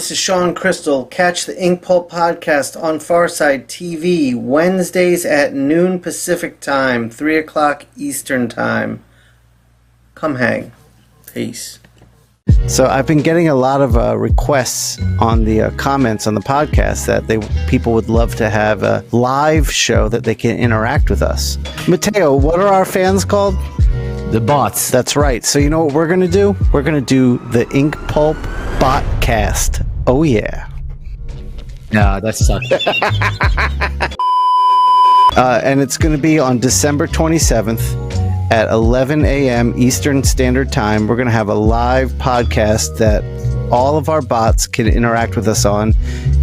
This is Shawn Crystal. Catch the Inkpulp Podcast on PharcydeTV Wednesdays at noon Pacific Time, 3 o'clock Eastern Time. Come hang. Peace. So I've been getting a lot of requests on the comments on the podcast that people would love to have a live show that they can interact with us. Mateo, what are our fans called? The bots. That's right. So you know what we're going to do? We're going to do the Inkpulp Podcast. Oh, yeah. No, that sucks. And it's going to be on December 27th at 11 a.m. Eastern Standard Time. We're going to have a live podcast that all of our bots can interact with us on.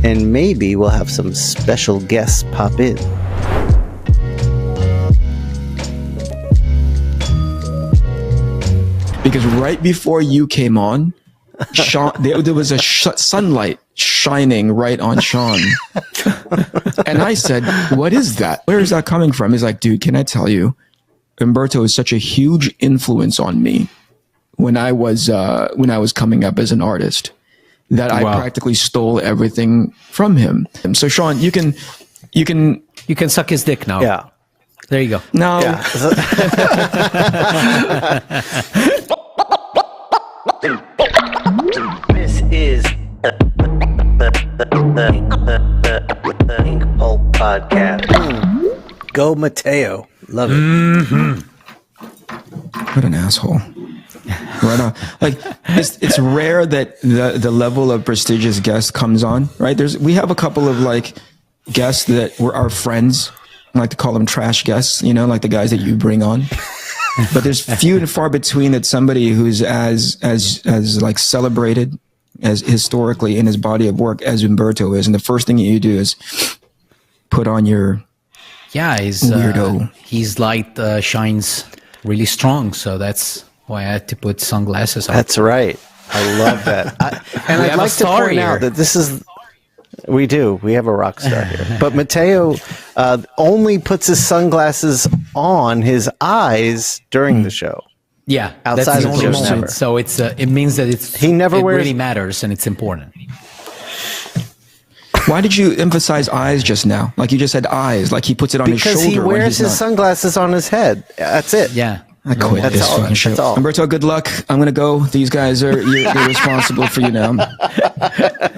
And maybe we'll have some special guests pop in. Because right before you came on, Shawn, there was a sunlight shining right on Shawn. And I said, what is that? Where is that coming from? He's like, dude, can I tell you, Humberto is such a huge influence on me when I was coming up as an artist that I practically stole everything from him. So Shawn, you can suck his dick now. Yeah. There you go. No. Yeah. This is the Inkpulp Podcast. Go Mateo. Love it. Mm-hmm. What an asshole. Right on. Like it's rare that the level of prestigious guest comes on, right? We have a couple of like guests that were our friends. I like to call them trash guests, you know, like the guys that you bring on. But there's few and far between that somebody who's as like celebrated as historically in his body of work as Humberto is. And the first thing you do is put on your he's weirdo. His light shines really strong, so that's why I had to put sunglasses on. That's right. I love that. And I'd like to point out that this is... We do. We have a rock star here. But Mateo only puts his sunglasses on his eyes during the show. Yeah, outside that's of the the show. So it means that it really matters and it's important. Why did you emphasize eyes just now? Like you just said eyes. Like he puts it on his shoulder. Because he wears his sunglasses on his head. That's it. Yeah. I quit this fucking show. Humberto, good luck. I'm going to go. These guys they're responsible for you now.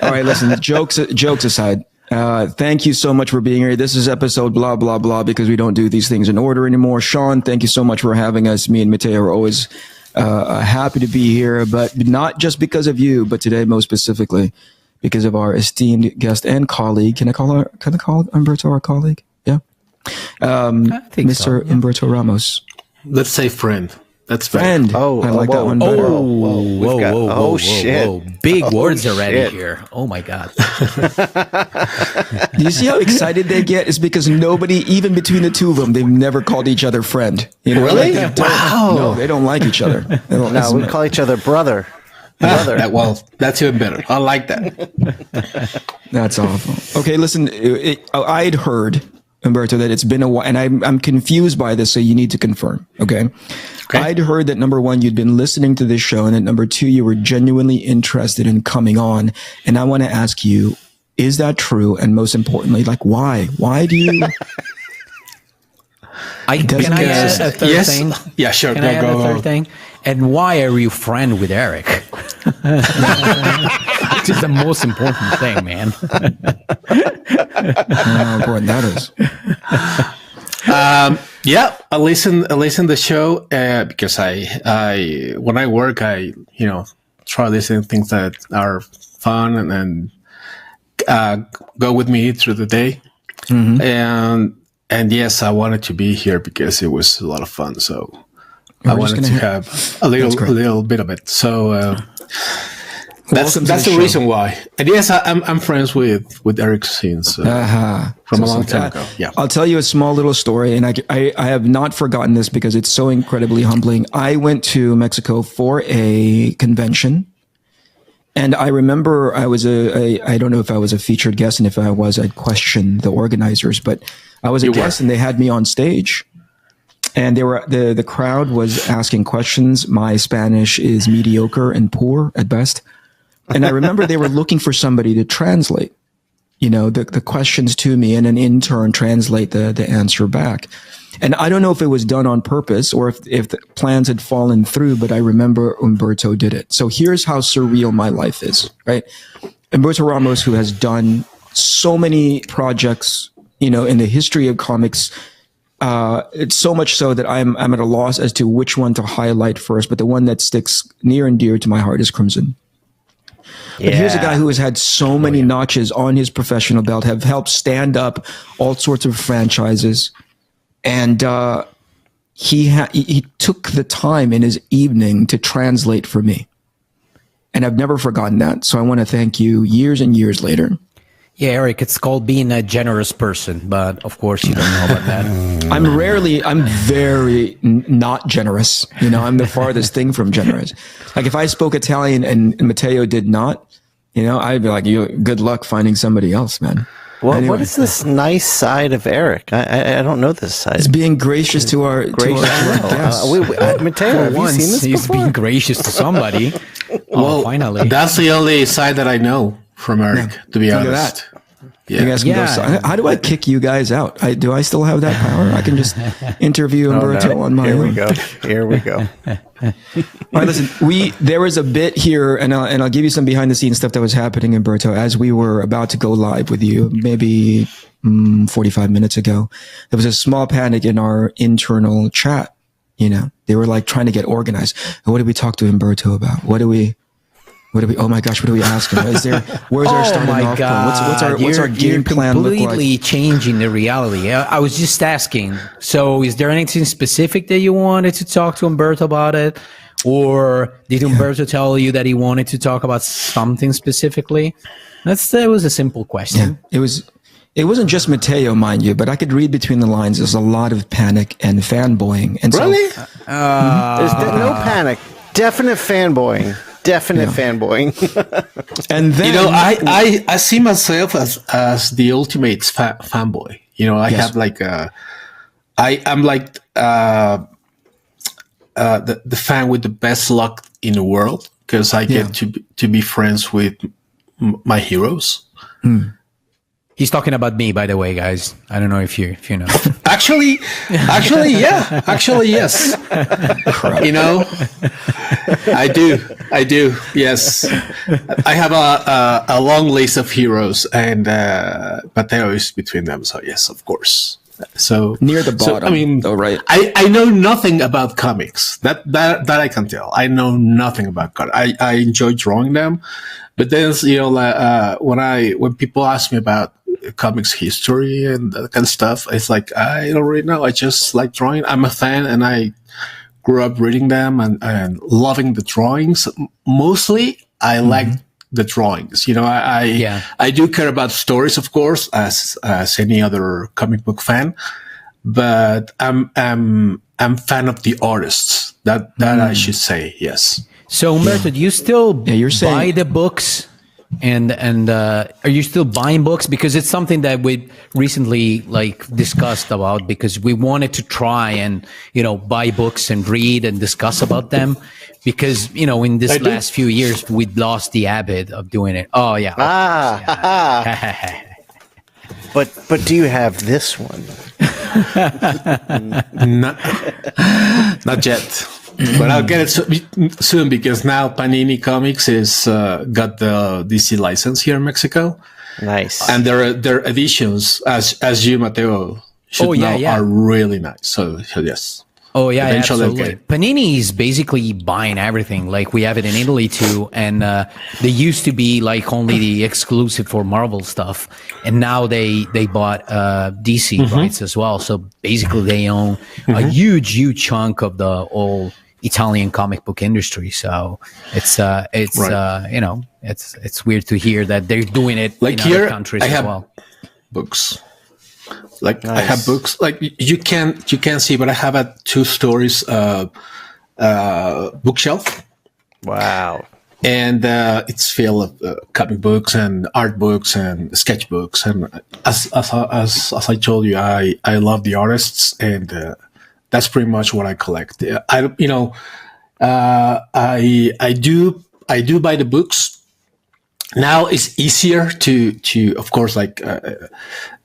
All right, listen, jokes aside, thank you so much for being here. This is episode blah, blah, blah, because we don't do these things in order anymore. Shawn, thank you so much for having us. Me and Mateo are always happy to be here, but not just because of you, but today most specifically because of our esteemed guest and colleague. Can I call Humberto our colleague? Yeah. I think Mr. Humberto Ramos. Let's say friend. That's friend. Oh, I like that one better. Whoa, shit. Big words already here. Oh my God. Do you see how excited they get? It's because nobody, even between the two of them, they've never called each other friend. You know, really? Like Wow. No, they don't like each other. No, we call each other brother. That's even better. I like that. That's awful. Okay, listen, I'd heard, Humberto, that it's been a while, and I'm confused by this, so you need to confirm, okay? I'd heard that number one, you'd been listening to this show, and that number two, you were genuinely interested in coming on, and I want to ask you, is that true? And most importantly, like, why? Why do you... Can I add a third thing? Yeah, sure. Can I add a third thing? And why are you friend with Eric? Which is the most important thing, man. How important that is. Yeah, I listen the show because I when I work, I try listening to things that are fun and go with me through the day. Mm-hmm. And yes, I wanted to be here because it was a lot of fun. So I wanted to have a little bit of it. So that's the reason why. And yes, I'm friends with Eric since from a long time ago. Yeah, I'll tell you a small little story, and I have not forgotten this because it's so incredibly humbling. I went to Mexico for a convention. And I remember I don't know if I was a featured guest, and if I was, I'd question the organizers, but I was a guest and they had me on stage. And the crowd was asking questions. My Spanish is mediocre and poor at best. And I remember they were looking for somebody to translate, the questions to me, and an intern translate the answer back. And I don't know if it was done on purpose or if the plans had fallen through, but I remember Humberto did it. So here's how surreal my life is, right? Humberto Ramos, who has done so many projects, in the history of comics, it's so much so that I'm at a loss as to which one to highlight first, but the one that sticks near and dear to my heart is Crimson. But here's a guy who has had so many notches on his professional belt, have helped stand up all sorts of franchises. And he took the time in his evening to translate for me. And I've never forgotten that. So I want to thank you years and years later. Yeah, Eric, it's called being a generous person, but of course you don't know about that. I'm very not generous. I'm the farthest thing from generous. Like if I spoke Italian and Matteo did not, I'd be like, good luck finding somebody else, man. Well, anyway. What is this nice side of Eric? I don't know this side. It's being gracious to our guests. Matteo, have you seen this he's before? being gracious to somebody. Well, finally. That's the only side that I know from Eric, to be Look honest. at that. You guys can go, how do I kick you guys out? Do I still have that power? I can just interview Humberto on my own. Here we go. All right, listen. There was a bit here, and I'll give you some behind the scenes stuff that was happening, Humberto, as we were about to go live with you, maybe 45 minutes ago. There was a small panic in our internal chat. They were like trying to get organized. What did we talk to Humberto about? What do we? Oh my gosh! What do we ask him? Where's our starting off point? What's our game plan look like? You're completely changing the reality. I was just asking. So, is there anything specific that you wanted to talk to Humberto about it, or did Humberto tell you that he wanted to talk about something specifically? That was a simple question. Yeah, it wasn't just Matteo, mind you, but I could read between the lines. There's a lot of panic and fanboying, and really, so there's no panic. Definite fanboying. Fanboying. And then I see myself as the ultimate fanboy. Have like I'm like the fan with the best luck in the world, because I get to be friends with my heroes. He's talking about me, by the way, guys. I don't know if you know. Actually, yeah. Actually, yes. I do. Yes. I have a long list of heroes, and Matteo is between them. So yes, of course. So near the bottom. Right. I know nothing about comics. That I can tell. I know nothing about comics. I enjoy drawing them, but then when people ask me about comics history and that kind of stuff, it's like I don't really know. I just like drawing. I'm a fan, and I grew up reading them and loving the drawings. Mostly, I like the drawings. I do care about stories, of course, as any other comic book fan. But I'm fan of the artists. That I should say, yes. So Humberto, do you still buy the books? And are you still buying books? Because it's something that we recently discussed about, because we wanted to try and buy books and read and discuss about them, because in this last few years we'd lost the habit of doing it. Oh yeah. But do you have this one? Not yet. But I'll get it soon, because now Panini Comics is got the DC license here in Mexico. Nice. And their editions, as you, Matteo, should know, are really nice. So yes. Oh yeah, eventually absolutely. Panini is basically buying everything. Like we have it in Italy too, and they used to be only the exclusive for Marvel stuff, and now they bought DC rights as well. So basically, they own a huge chunk of the whole Italian comic book industry. So it's it's weird to hear that they're doing it in other countries as well. Books. Nice. I have books you can't see, but I have a 2 stories bookshelf. Wow. And it's filled of comic books and art books and sketchbooks. And as I told you, I love the artists, and that's pretty much what I collect. I do buy the books, now it's easier to of course like to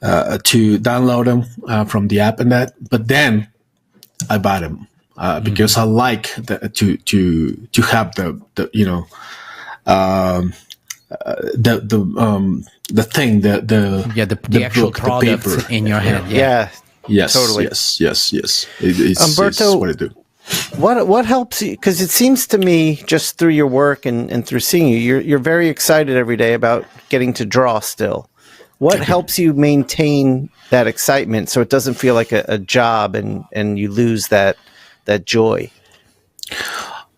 download them from the app and that. But then I buy them because I like to have the you know the thing the actual book, product the paper in your hand. Yeah. Yes, Totally. yes. It's Humberto, what I do. What helps you? Because it seems to me, just through your work and through seeing you, you're very excited every day about getting to draw still. What helps you maintain that excitement so it doesn't feel like a job and you lose that joy?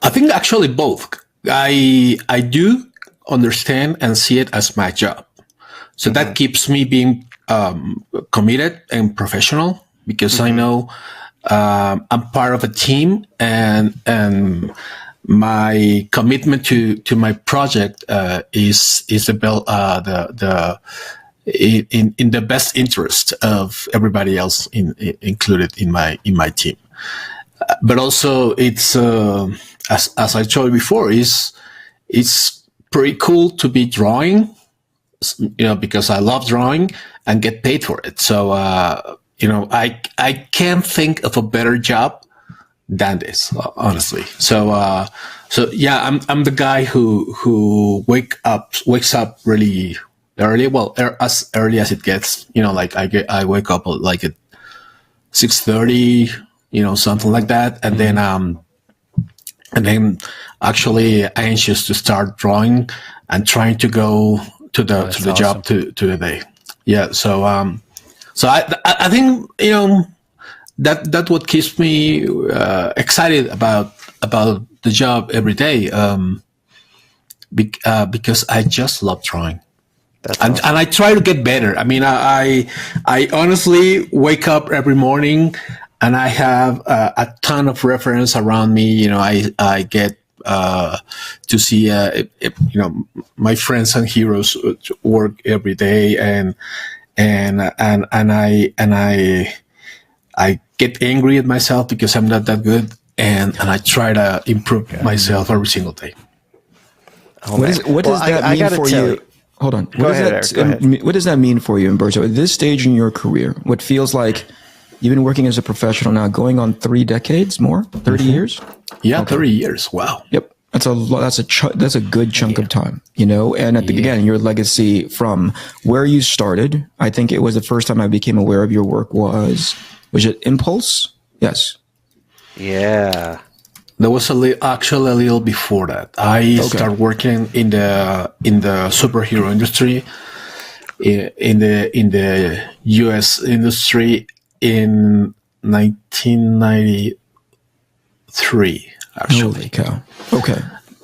I think actually both. I do understand and see it as my job. So that keeps me being committed and professional because I know I'm part of a team and my commitment to my project is the in the best interest of everybody else included in my team. But also it's as I told you before, it's pretty cool to be drawing, because I love drawing and get paid for it. So I can't think of a better job than this, honestly. So yeah, I'm the guy who wakes up really early. Well, as early as it gets. Like I wake up like at 6:30, something like that, and then actually anxious to start drawing and trying to go to the job to the day. Yeah. So I think that what keeps me excited about the job every day, because I just love drawing. And I try to get better. I mean, I honestly wake up every morning and I have a ton of reference around me. I get to see my friends and heroes work every day, and I get angry at myself because I'm not that good, and I try to improve myself every single day. What does that mean for you? Hold on. Go ahead. What does that mean for you, Humberto? At this stage in your career, what feels like you've been working as a professional now going on 3 decades more, 30 years? Yeah, okay. 30 years. Wow. Yep. That's a good chunk of time, and at the beginning, your legacy from where you started, I think it was the first time I became aware of your work was it Impulse? Yes. Yeah. There was actually a little before that. I started working in the superhero industry, in the U.S. industry in 1993. Actually, holy cow! Okay.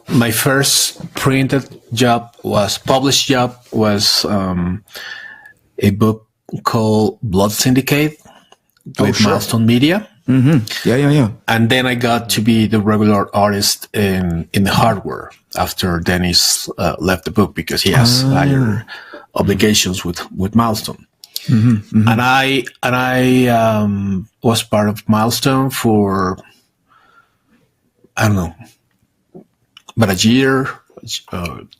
My first published job was a book called Blood Syndicate with Milestone Media. Mm-hmm. Yeah. And then I got to be the regular artist in the hardware after Dennis left the book because he has higher obligations with Milestone. Mm-hmm. And I was part of Milestone for, I don't know, but a year,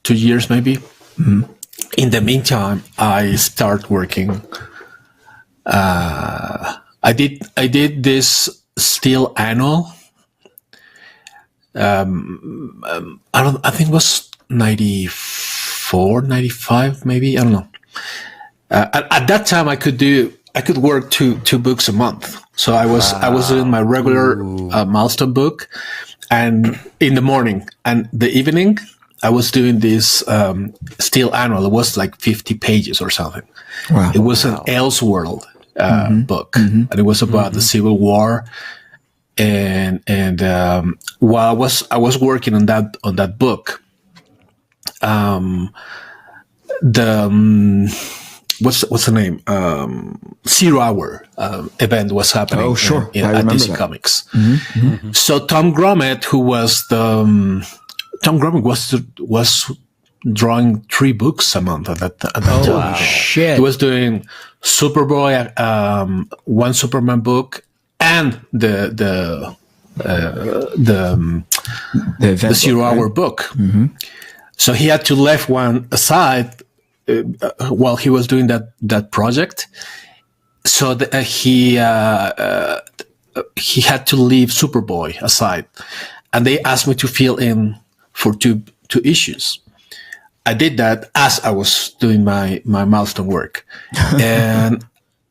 2 years maybe. Mm-hmm. In the meantime, I start working. I did this Steel Annual. I think it was 94, 95 maybe. I don't know. At that time, I could work two books a month. So I was doing my regular Milestone book, and in the morning and the evening, I was doing this Steel Annual. It was like 50 pages or something. Wow. It was an Elseworld book, and it was about the Civil War. And while I was working on that book, what's the name? 0 Hour event was happening. Oh, sure. At DC Comics. Mm-hmm. Mm-hmm. So Tom Grummett, who was was drawing 3 books a month at that time. Wow. Shit. He was doing Superboy, one Superman book, and the 0 Hour book. Mm-hmm. So he had to leave one aside while he was doing that project. So he had to leave Superboy aside, and they asked me to fill in for two issues. I did that as I was doing my milestone work, and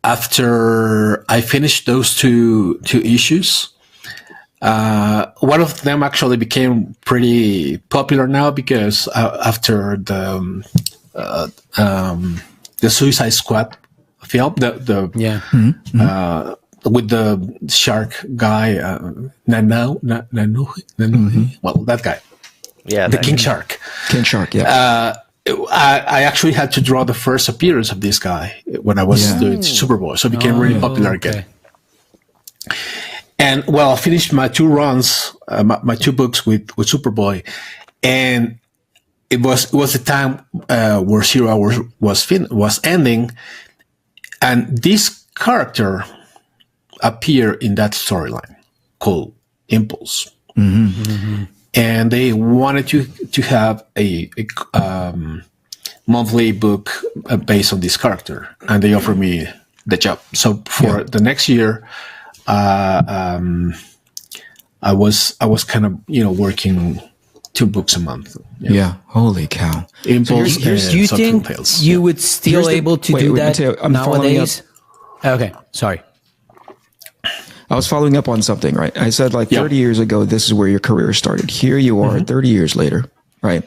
after I finished those two issues, one of them actually became pretty popular now because after the Suicide Squad film, with the shark guy, Nanu, well, that guy, the King Shark. King Shark, yeah. I actually had to draw the first appearance of this guy when I was doing Superboy, so it became really popular again. And well, I finished my two runs, my two books with Superboy, and it was the time where 0 Hour was ending, and this character appeared in that storyline called Impulse. And they wanted to have a monthly book based on this character, and they offered me the job. So for the next year, I was kind of working 2 books a month. Yeah. Holy cow! Impulse. Do you think you would still able to do that nowadays? Okay, sorry. I was following up on something, right? I said 30 years ago, this is where your career started. Here you are 30 years later, right?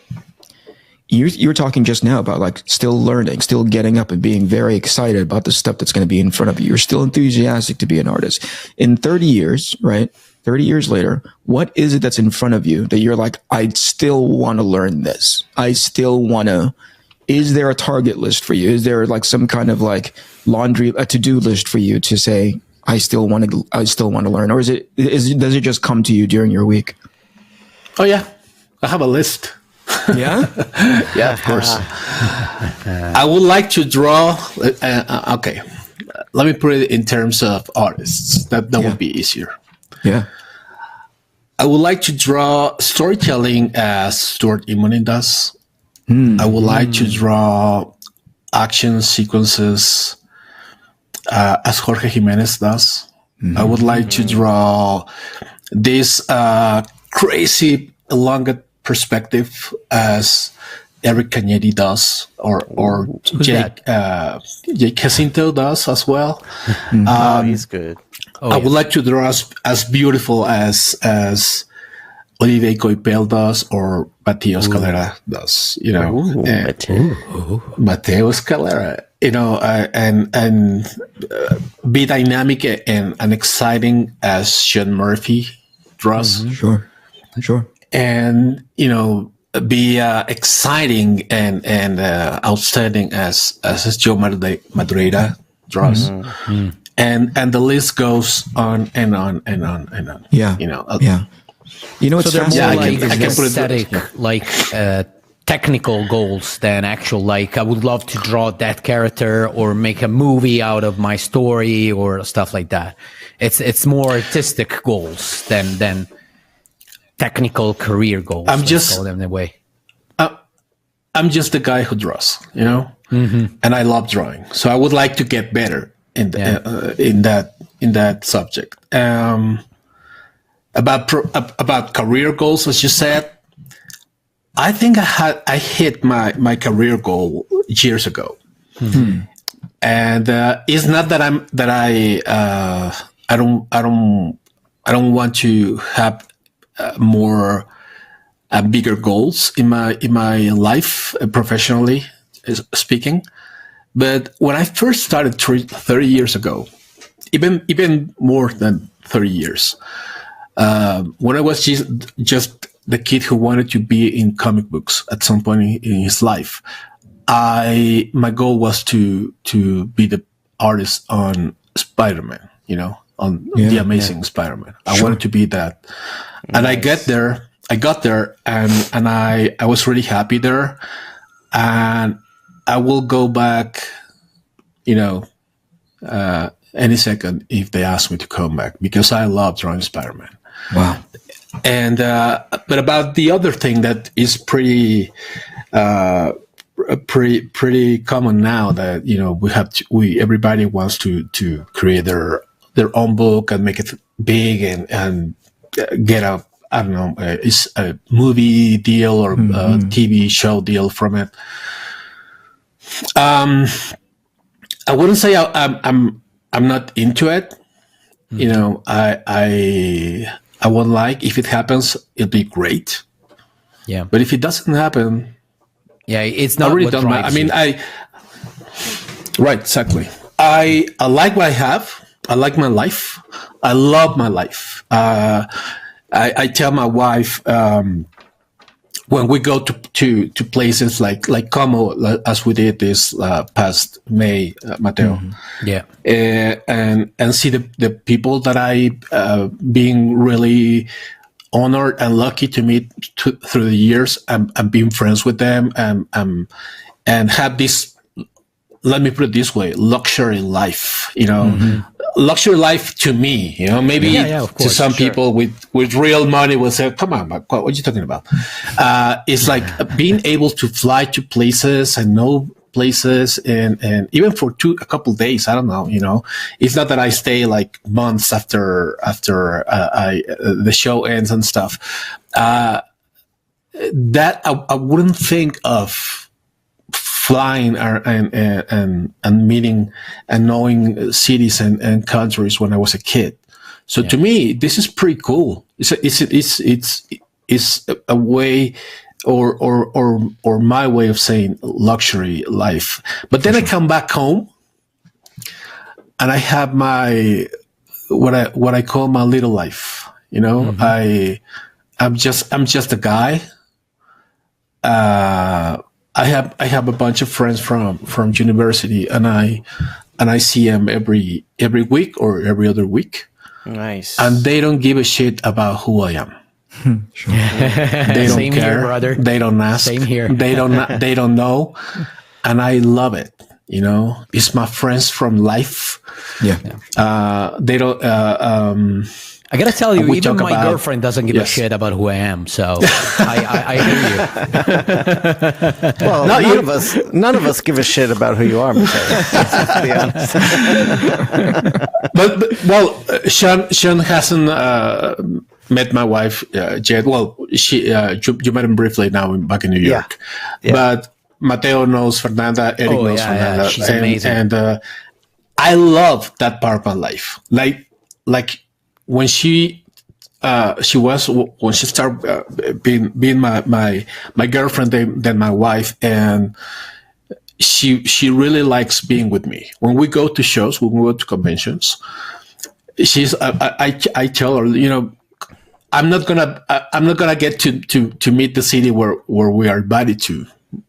You were talking just now about still learning, still getting up and being very excited about the stuff that's going to be in front of you. You're still enthusiastic to be an artist. In 30 years, right? 30 years later, what is it that's in front of you that you're like, I still want to learn this. I still want to. Is there a target list for you? Is there some kind of laundry, a to-do list for you to say, I still want to learn, or does it just come to you during your week? Oh yeah, I have a list. Yeah, yeah, of course. I would like to draw. Okay, let me put it in terms of artists. That would be easier. Yeah, I would like to draw storytelling as Stuart Immonen does. I would like to draw action sequences as Jorge Jimenez does. I would like to draw this crazy elongated perspective as Eric Cañetti does, or Jake Jacinto does as well. He's good. I would like to draw as beautiful as Olivier Coipel does, or Mateo Scalera does. Mateo Scalera. And be dynamic and exciting as Sean Murphy draws. Sure. And be exciting and outstanding as Joe Madureira draws. And the list goes on and on and on and on. Yeah. It's so they're more I can put aesthetic, technical goals than actual, I would love to draw that character or make a movie out of my story or stuff like that. It's more artistic goals than technical career goals. I'm just call them that way. I'm just the guy who draws, and I love drawing. So I would like to get better in that subject. About career goals, as you said, I think I hit my career goal years ago, and it's not that I don't want to have more bigger goals in my life, professionally speaking. But when I first started 30 years ago, even more than 30 years, when I was just the kid who wanted to be in comic books at some point in his life, my goal was to be the artist on Spider-Man, on The Amazing Spider-Man. I wanted to be that. And I got there, and I was really happy there. And I will go back, any second if they ask me to come back, because I love drawing Spider-Man. Wow. And but about the other thing that is pretty common now, that everybody wants to create their own book and make it big and get a movie deal or a TV show deal from it. I wouldn't say I'm not into it. I won't like, if it happens, it'll be great. Yeah. But if it doesn't happen, it's not really what don't drives matter. I mean, right, exactly. I like what I have. I like my life. I love my life. I tell my wife, when we go to places like Como, as we did this past May, Mateo, and see the people that I being really honored and lucky to meet through the years, and being friends with them, and have this, let me put it this way, luxury life, luxury life to me, maybe to some people with real money will say, come on, what are you talking about? It's like being able to fly to places and know places, and even for a couple of days, I don't know, it's not that I stay like months after the show ends and stuff. That I wouldn't think of flying and meeting and knowing cities and countries when I was a kid. So to me, this is pretty cool. It's a way, or my way of saying luxury life. But then I come back home and I have my what I call my little life. I'm just a guy. I have a bunch of friends from university, and I see them every week or every other week. Nice. And they don't give a shit about who I am. Sure. They don't Same care. here, brother. They don't ask. Same here. They don't know. And I love it. It's my friends from life. Yeah. They don't. I gotta tell you, even my girlfriend doesn't give a Yes. shit about who I am. So I hear you. Well, none of us give a shit about who you are, Mateo. Let's be honest. but Shawn hasn't met my wife yet. Well, she you met him briefly now back in New York. Yeah. But Mateo knows Fernanda. Eric knows Fernanda. Yeah. She's amazing. And I love that part of my life. Like when she started being my girlfriend, then my wife, and she really likes being with me. When we go to shows, when we go to conventions, I tell her, I'm not gonna get to meet the city where we are invited to,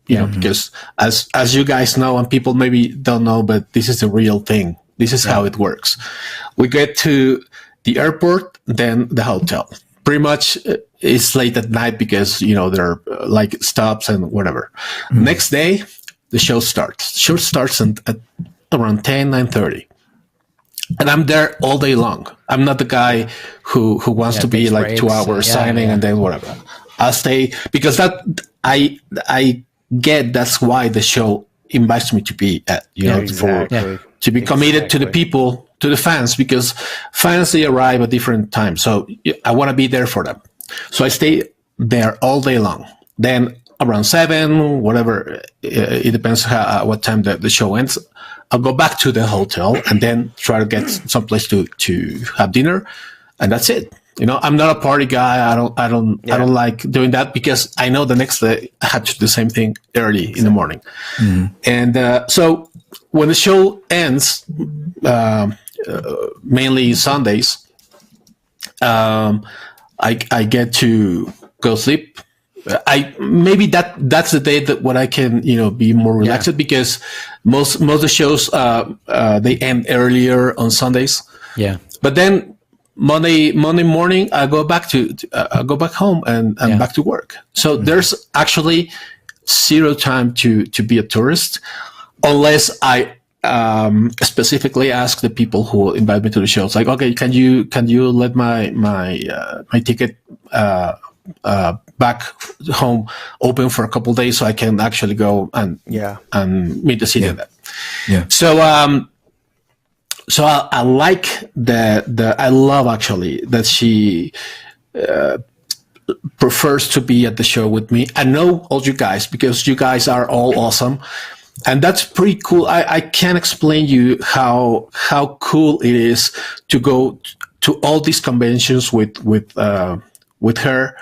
because as you guys know, and people maybe don't know, but this is a real thing. This is how it works. We get to the airport, then the hotel. Pretty much it's late at night because, there are like stops and whatever. Mm-hmm. Next day, the show starts. The show starts at around 9:30. And I'm there all day long. I'm not the guy who wants to be like 2 hours signing and then whatever. I'll stay because that I get that's why the show invites me to be at, to be committed to the people, to the fans, because fans, they arrive at different times. So I want to be there for them. So I stay there all day long. Then around 7, whatever, it depends what time the show ends. I'll go back to the hotel and then try to get someplace to have dinner, and that's it. I'm not a party guy. I don't like doing that because I know the next day I have to do the same thing early in the morning. Mm-hmm. And so when the show ends, mainly Sundays, I get to go sleep. Maybe that's the day that when I can be more relaxed because most of the shows they end earlier on Sundays. Yeah, but then Monday morning I go back back home and back to work. So there's actually zero time to be a tourist unless I specifically ask the people who invite me to the shows, like, okay, can you let my ticket back home open for a couple of days, so I can actually go and meet the city. So I like I love actually that she prefers to be at the show with me. I know all you guys because you guys are all awesome. And that's pretty cool. I can't explain you how cool it is to go to all these conventions with her,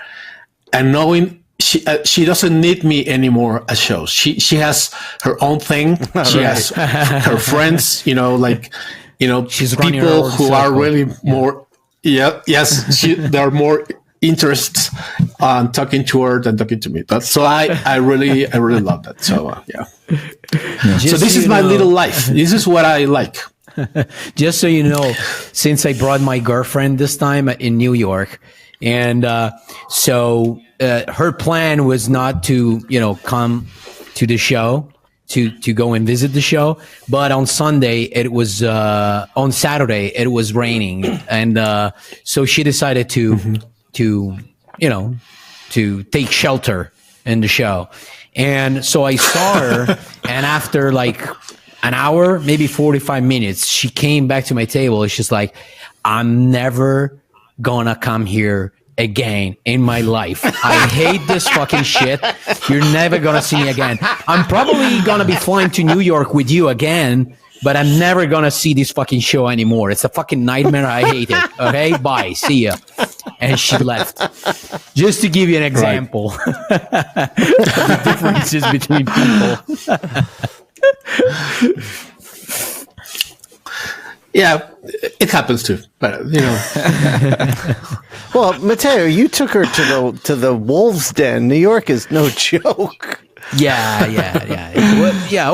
and knowing she doesn't need me anymore at shows. She has her own thing. She has her friends. She's people who are really more. Yeah. Yes. There are more interests on talking to her than talking to me. So I really love that. So So this is my little life. This is what I like. Just so you know, since I brought my girlfriend this time in New York, and so her plan was not to come to the show to go and visit the show, but on Saturday it was raining, and so she decided to take shelter in the show. And so I saw her, and after like an hour, maybe 45 minutes, she came back to my table. It's just like, I'm never gonna come here again in my life. I hate this fucking shit. You're never gonna see me again. I'm probably gonna be flying to New York with you again, but I'm never gonna see this fucking show anymore. It's a fucking nightmare. I hate it. Okay, bye. See ya. And she left. Just to give you an example, the differences between people. Yeah, it happens too. But Well, Matteo, you took her to the Wolves Den. New York is no joke. Yeah.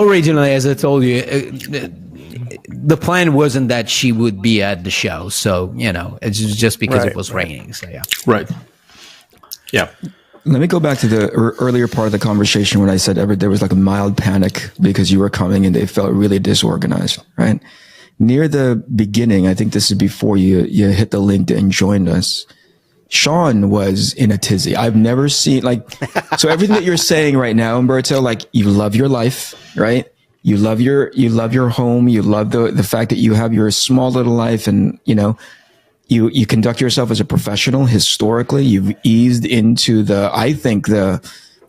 Originally, as I told you, the plan wasn't that she would be at the show. So, it's just because it was raining. So, yeah. Right. Yeah. Let me go back to the earlier part of the conversation when I said there was like a mild panic because you were coming and they felt really disorganized, right? Near the beginning, I think this is before you hit the link and joined us, Shawn was in a tizzy. I've never seen so everything that you're saying right now, Humberto, like you love your life, right? You love your home. You love the fact that you have your small little life, and you conduct yourself as a professional. Historically, you've eased into the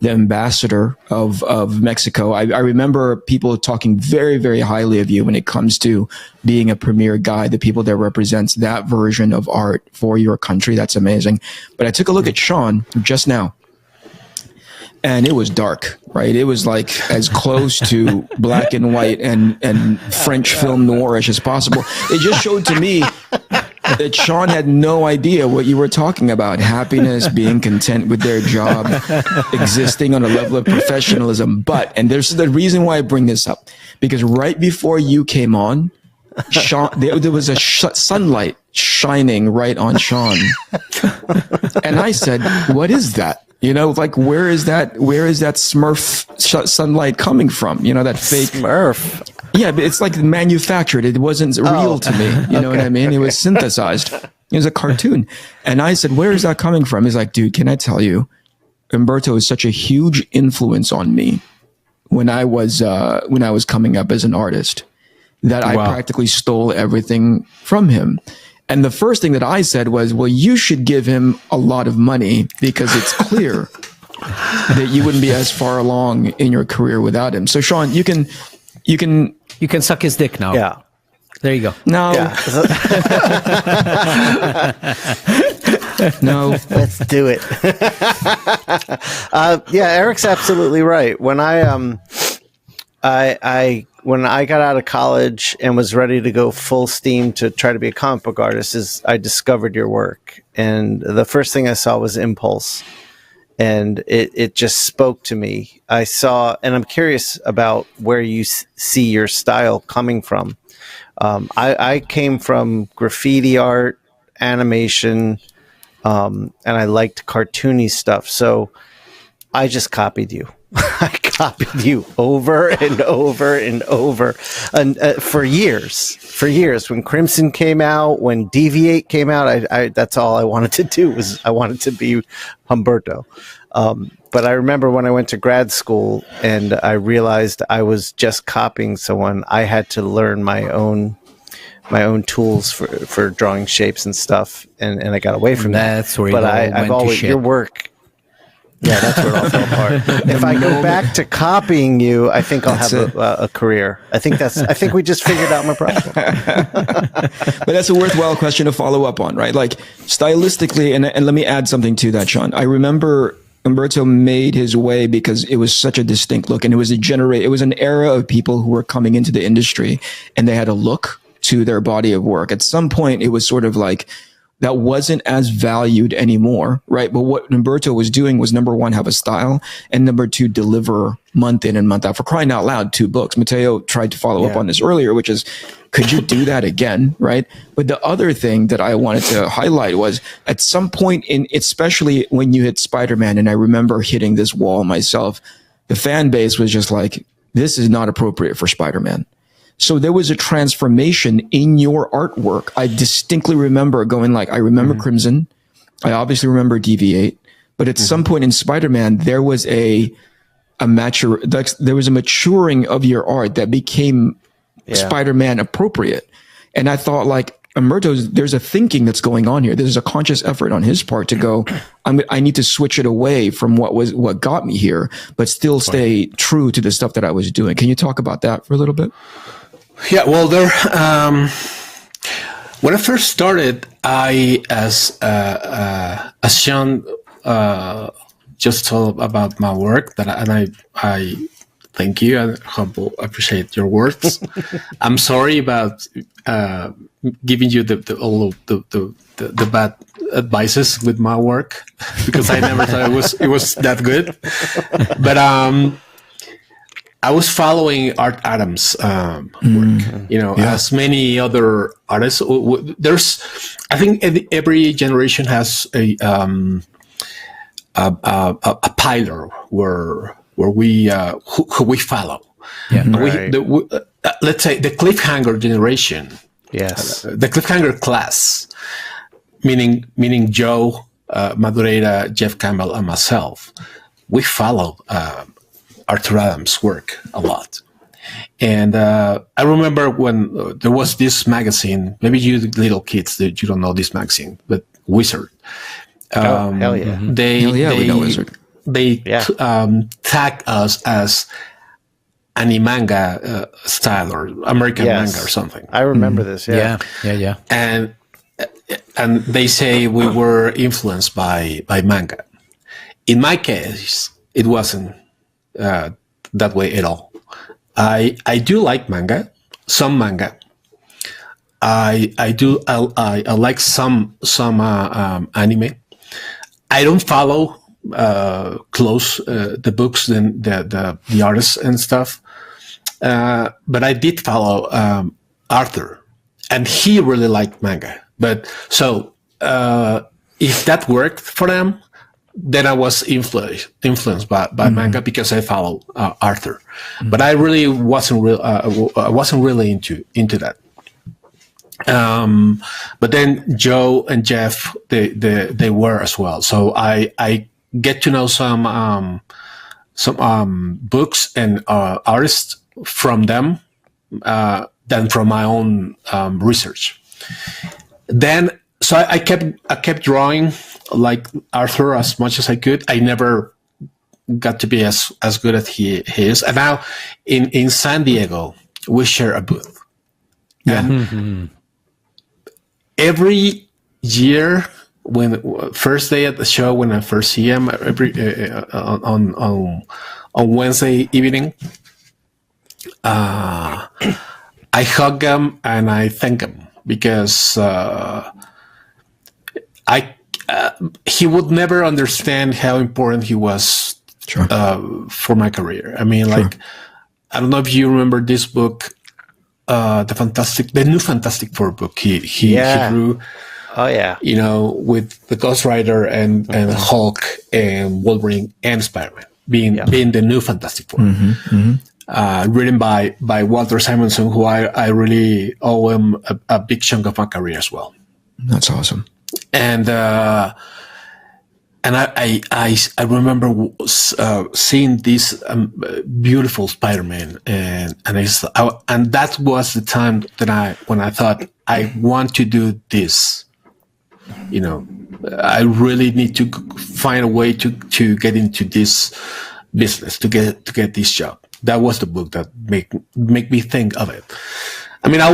ambassador of Mexico. I remember people talking very, very highly of you when it comes to being a premier guy, the people that represents that version of art for your country. That's amazing. But I took a look at Shawn just now, and it was dark, right? It was like as close to black and white and French film noirish as possible. It just showed to me that Shawn had no idea what you were talking about. Happiness, being content with their job, existing on a level of professionalism. And there's the reason why I bring this up, because right before you came on, Shawn, there was a sunlight shining right on Shawn. And I said, what is that? Where is that Smurf sunlight coming from? That fake Smurf. Yeah, but it's like manufactured. It wasn't real to me. You know what I mean? It was synthesized. It was a cartoon. And I said, where is that coming from? He's like, dude, can I tell you? Humberto is such a huge influence on me when I was coming up as an artist that I practically stole everything from him. And the first thing that I said was, well, you should give him a lot of money because it's clear that you wouldn't be as far along in your career without him. So Shawn, you can suck his dick now. Yeah. There you go. No. Yeah. No. Let's do it. Eric's absolutely right. When when I got out of college and was ready to go full steam to try to be a comic book artist, I discovered your work. And the first thing I saw was Impulse. And it just spoke to me. I saw, and I'm curious about where you see your style coming from. I came from graffiti art, animation, and I liked cartoony stuff. So I just copied you. I copied you over and over and over, and for years. When Crimson came out, when Deviate came out, I that's all I wanted to do was I wanted to be Humberto. But I remember when I went to grad school and I realized I was just copying someone, I had to learn my own tools for drawing shapes and stuff, and I got away from that. That's where I've always your work. Yeah, that's where it all fell apart. If I go back to copying you, I think I'll have a career. I think we just figured out my problem. But that's a worthwhile question to follow up on, right? Like stylistically, and let me add something to that, Shawn. I remember Humberto made his way because it was such a distinct look, and it was an era of people who were coming into the industry and they had a look to their body of work. At some point, it was sort of like that wasn't as valued anymore, right? But what Humberto was doing was, number one, have a style, and number two, deliver month in and month out. For crying out loud, 2 books. Mateo tried to follow up on this earlier, which is, could you do that again, right? But the other thing that I wanted to highlight was, at some point especially when you hit Spider-Man, and I remember hitting this wall myself, the fan base was just like, this is not appropriate for Spider-Man. So there was a transformation in your artwork. I distinctly remember going like, I remember Crimson. I obviously remember Deviate. But at some point in Spider-Man, there was a maturing of your art that became Spider-Man appropriate. And I thought, like, Humberto's, there's a thinking that's going on here. There's a conscious effort on his part to go, I need to switch it away from what got me here, but still stay true to the stuff that I was doing. Can you talk about that for a little bit? Yeah, well, when I first started, as Shawn just told about my work, I thank you. I appreciate your words. I'm sorry about giving you all the bad advices with my work, because I never thought it was that good. But I was following Art Adams' work, as many other artists. I think every generation has a pillar where we who we follow. Yeah, let's say the cliffhanger generation. Yes, the cliffhanger class, meaning Joe Madureira, Jeff Campbell, and myself. We follow Arthur Adams' work a lot. And I remember when there was this magazine, maybe you little kids, that you don't know this magazine, but Wizard. Hell yeah. We know Wizard. They tag us as anime-manga style or American manga or something. I remember this, Yeah. And they say we were influenced by manga. In my case, it wasn't that way at all. I do like manga, some manga. I like some anime. I don't follow close the books and the artists and stuff, but I did follow Arthur, and he really liked manga. But so if that worked for them, then I was influenced by manga because I follow Arthur, but I really wasn't really into that. But then Joe and Jeff, they were as well. So I get to know some books and artists from them than from my own research. Then so I kept drawing like Arthur as much as I could. I never got to be as good as he is. And now in San Diego, we share a booth. Yeah. And every year, when first day at the show, when I first see him on Wednesday evening, I hug him and I thank him because he would never understand how important he was for my career. I mean, like, I don't know if you remember this book, the new Fantastic Four book. He drew. Oh yeah. You know, with the Ghost Rider and Hulk and Wolverine and Spider-Man. being the new Fantastic Four. Written by Walter Simonson, who I really owe him a big chunk of my career as well. That's awesome. And I remember seeing this beautiful Spider-Man, and that was the time when I thought, I want to do this. You know, I really need to find a way to get into this business, to get this job. That was the book that make me think of it. I mean, I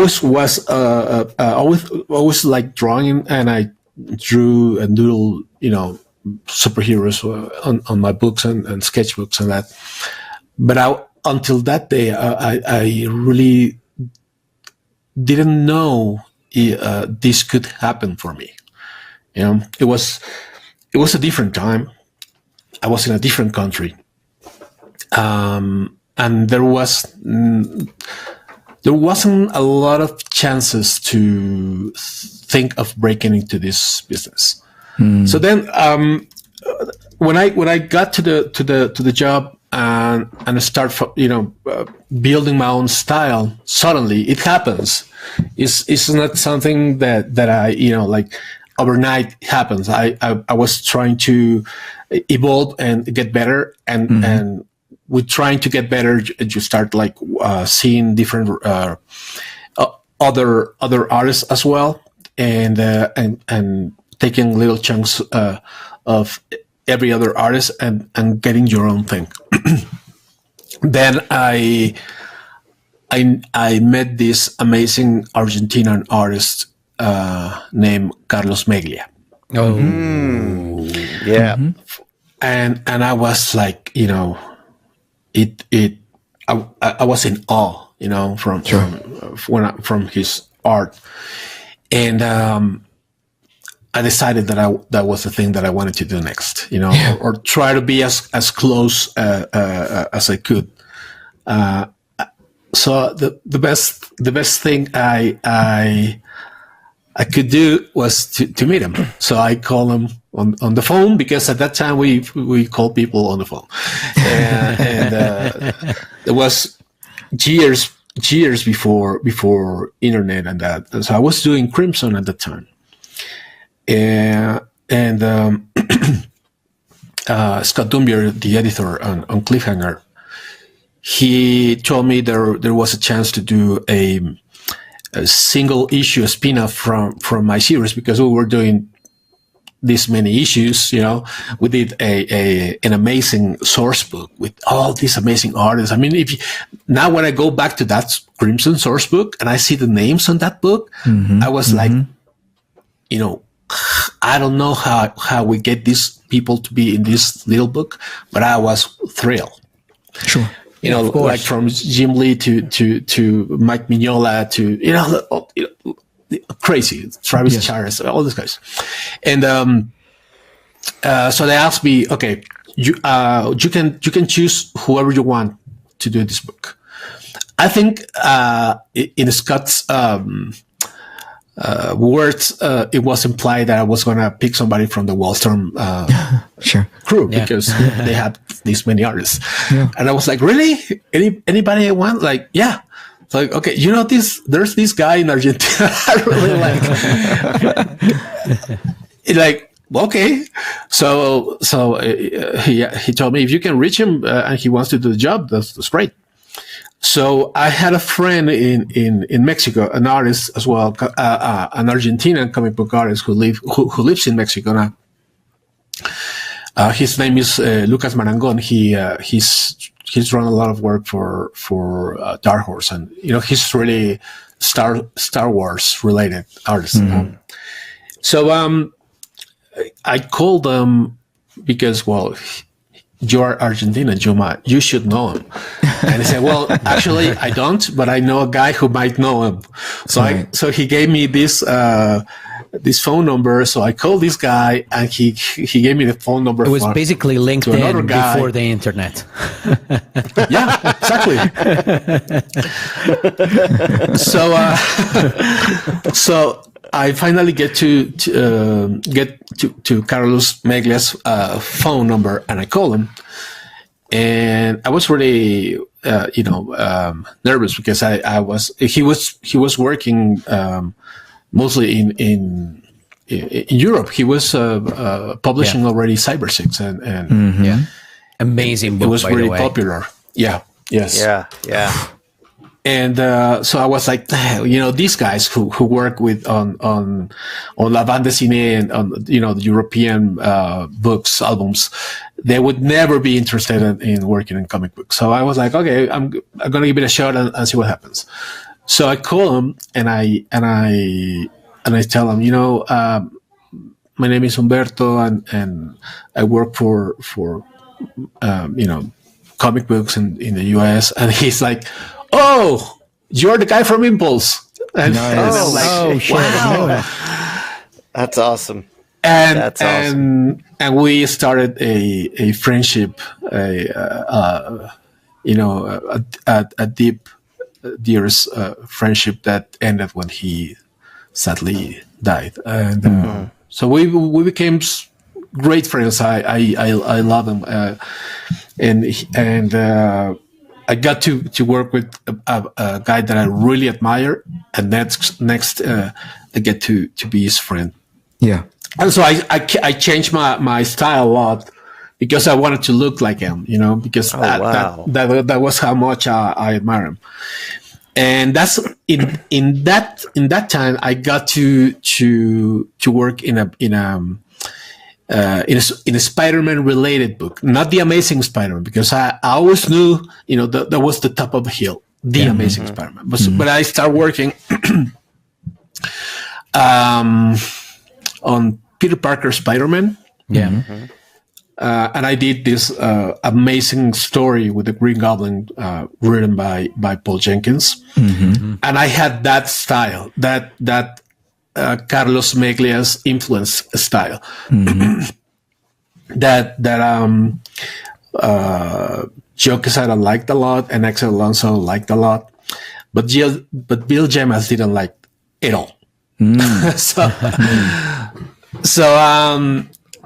always like drawing, and I drew and doodle, superheroes on my books and sketchbooks and that. But until that day, I really didn't know this could happen for me. It was a different time. I was in a different country, and there wasn't a lot of chances to think of breaking into this business. So then, when I got to the job and start, building my own style, suddenly it happens. It's not something that I, like overnight happens. I was trying to evolve and get better, and with trying to get better, you start like seeing different other artists as well, and taking little chunks of every other artist and getting your own thing. Then I met this amazing Argentinian artist named Carlos Meglia. Oh, yeah. And I was like, I was in awe, from his art, and I decided that was the thing that I wanted to do next, or try to be as close as I could. So the best thing I could do was to meet him. So I called him on the phone, because at that time we call people on the phone, and it was years before internet and that. And so I was doing Crimson at the time. And Scott Dumbier, the editor on Cliffhanger, he told me there was a chance to do a single issue, a spin-off from my series, because we were doing this many issues. We did an amazing source book with all these amazing artists. I mean, now when I go back to that Crimson source book and I see the names on that book, I was like, I don't know how we get these people to be in this little book, but I was thrilled. Sure. Like from Jim Lee to Mike Mignola to, crazy, Travis Charest, all these guys. And so they asked me, okay, you can choose whoever you want to do this book. I think in Scott's words, it was implied that I was going to pick somebody from the Wallstorm crew, because they had these many artists. Yeah. And I was like, really? Anybody I want? Like, yeah. It's like, okay, there's this guy in Argentina I really like. Okay. So he told me, if you can reach him and he wants to do the job, that's great. So I had a friend in Mexico, an artist as well, an Argentinian comic book artist who lives in Mexico now. His name is Lucas Marangon. He's run a lot of work for Dark Horse, and he's really Star Wars related artist. Mm-hmm. So I called them because, well, you're Argentinian, Juma, you should know him. And he said, well, actually, I don't, but I know a guy who might know him. So so he gave me this phone number. So I called this guy, and he gave me the phone number. It was basically LinkedIn before the internet. Yeah, exactly. So I finally get to Carlos Meglia's phone number, and I call him. and I was really, nervous because he was working mostly in Europe. He was publishing already Cyber 6 and amazing book. It was by really the way. popular. Yeah. Yes. Yeah. And so I was like, these guys who work with on La Bande Dessinée and on the European books albums, they would never be interested in working in comic books. So I was like, okay, I'm gonna give it a shot and see what happens. So I call him and I tell him, my name is Humberto and I work for comic books in the US, and he's like, "Oh, you're the guy from Impulse." And, Nice. and I'm like, "Wow, That's awesome. and That's awesome. and we started a friendship, a deep, dearest friendship that ended when he sadly died, and so we became great friends. I love him, and I got to work with a guy that I really admire, and next I get to be his friend. Yeah. And so I changed my style a lot because I wanted to look like him, because that was how much I admire him. And that's in that time I got to work in a Spider-Man related book, not the Amazing Spider-Man, because I always knew, that was the top of the hill, the Amazing Spider-Man. But I started working on Peter Parker Spider-Man. Yeah. And I did this amazing story with the Green Goblin, written by Paul Jenkins. And I had that style, that Carlos Meglia's influence style. that Joe Quesada liked a lot and Axel Alonso liked a lot, but Bill Gemas didn't like it all. So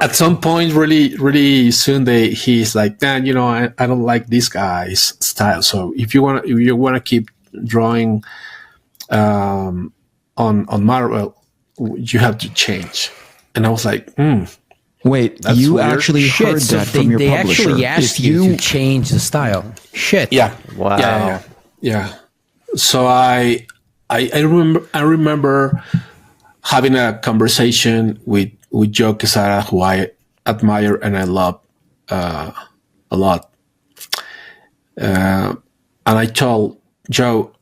at some point, really, really soon, he's like, "Dan, I don't like this guy's style. So if you wanna keep drawing on Marvel, you have to change." And I was like, Wait, That's you weird. actually heard So that from your they publisher? actually asked If you to change the style. Shit. Yeah. Wow. Yeah. So I remember having a conversation with Joe Quesada, who I admire and I love a lot. And I told Joe,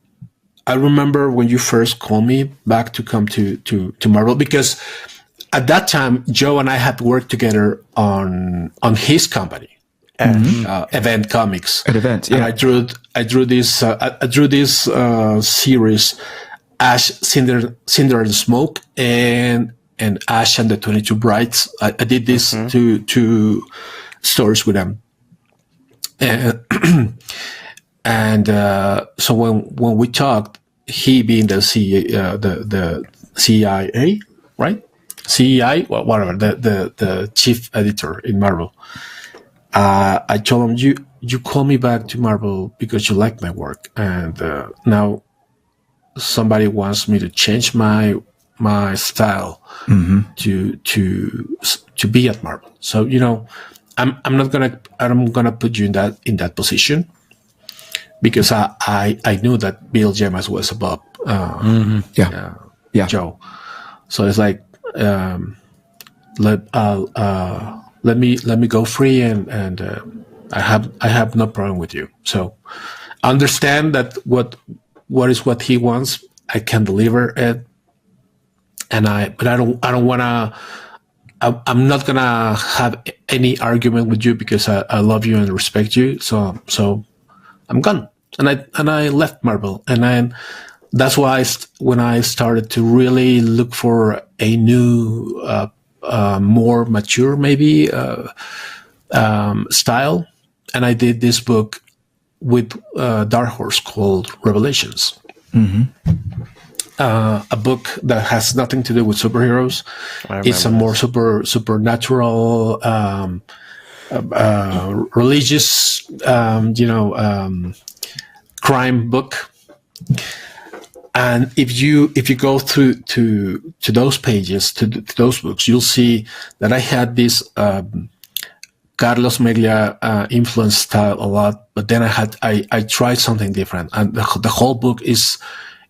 I remember when you first called me back to come to Marvel, because at that time Joe and I had worked together on his company, Event Comics. At Event, yeah. And I drew this series, Ash, Cinder and Smoke, and Ash and the 22 Brides. I did this two stories with them, and so when we talked, he being the CIA, right? CEI, whatever, the chief editor in Marvel. I told him, you call me back to Marvel because you like my work, and now somebody wants me to change my style to be at Marvel. So I'm gonna put you in that position, because I knew that Bill Gemas was above Joe. So it's like, let me go free, and I have no problem with you. So understand that what he wants, I can deliver it, but I don't wanna. I'm not gonna have any argument with you, because I love you and respect you. So I'm gone, and I left Marvel, and then that's why when I started to really look for a new, more mature maybe style, and I did this book with Dark Horse called Revelations. A book that has nothing to do with superheroes. It's a more supernatural religious, crime book. And if you go through to those pages, to those books, you'll see that I had this Carlos Meglia influence style a lot, but then I tried something different, and the whole book is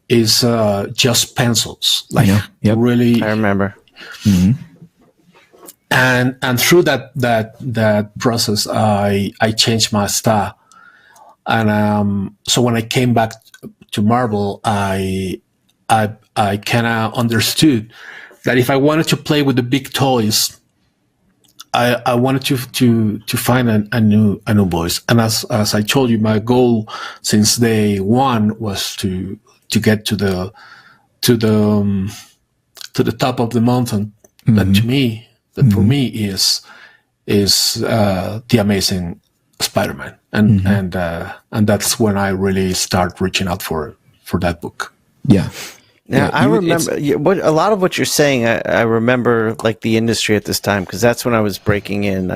just pencils, like really. I remember. Mm-hmm. And through that process, I changed my style, and so when I came back to Marvel, I kind of understood that if I wanted to play with the big toys, I wanted to find a new voice. And as I told you, my goal since day one was to get to the top of the mountain. Mm-hmm. That for me is the Amazing Spider-Man, and that's when I really start reaching out for that book. Yeah. Now, I remember a lot of what you're saying. I remember like the industry at this time, because that's when I was breaking in.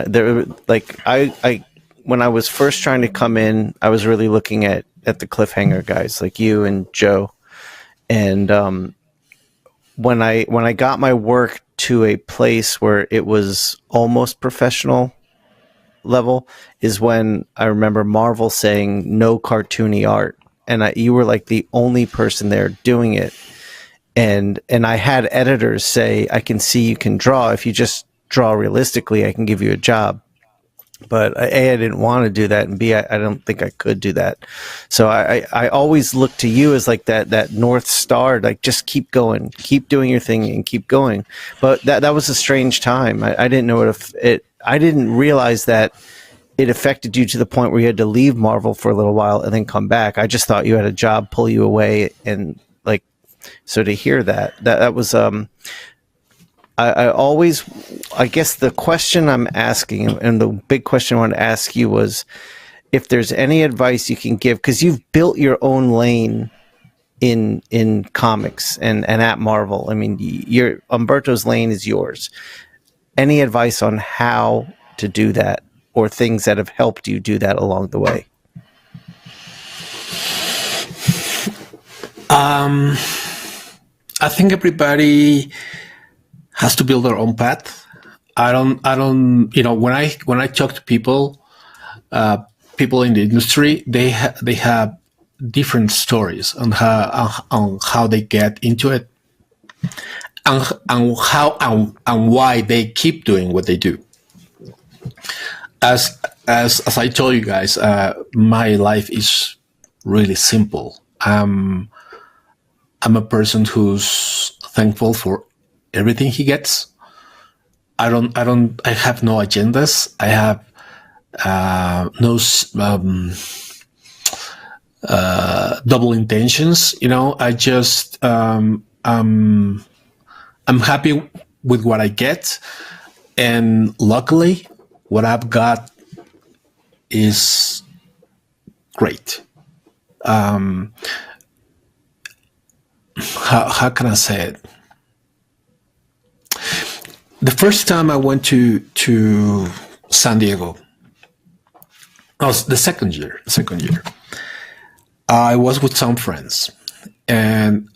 When I was first trying to come in, I was really looking at the cliffhanger guys like you and Joe, and when I got my work to a place where it was almost professional level is when I remember Marvel saying no cartoony art, and you were like the only person there doing it. And I had editors say, I can see you can draw. If you just draw realistically, I can give you a job. But A, I didn't want to do that, and B, I don't think I could do that. So I always look to you as like that North Star, like just keep going, keep doing your thing and keep going. But that was a strange time. I didn't know I didn't realize that it affected you to the point where you had to leave Marvel for a little while and then come back. I just thought you had a job pull you away, and like, so to hear that was I guess the question I'm asking, and the big question I want to ask you, was if there's any advice you can give, because you've built your own lane in comics and at Marvel. I mean, Humberto's lane is yours. Any advice on how to do that, or things that have helped you do that along the way? I think everybody has to build their own path. I don't, when I talk to people in the industry, they have different stories on how they get into it, and how and why they keep doing what they do. As I told you guys, my life is really simple. I'm a person who's thankful for everything he gets. I have no agendas. I have no double intentions. I just I'm happy with what I get, and luckily, what I've got is great. How can I say it? The first time I went to San Diego, the second year, I was with some friends, and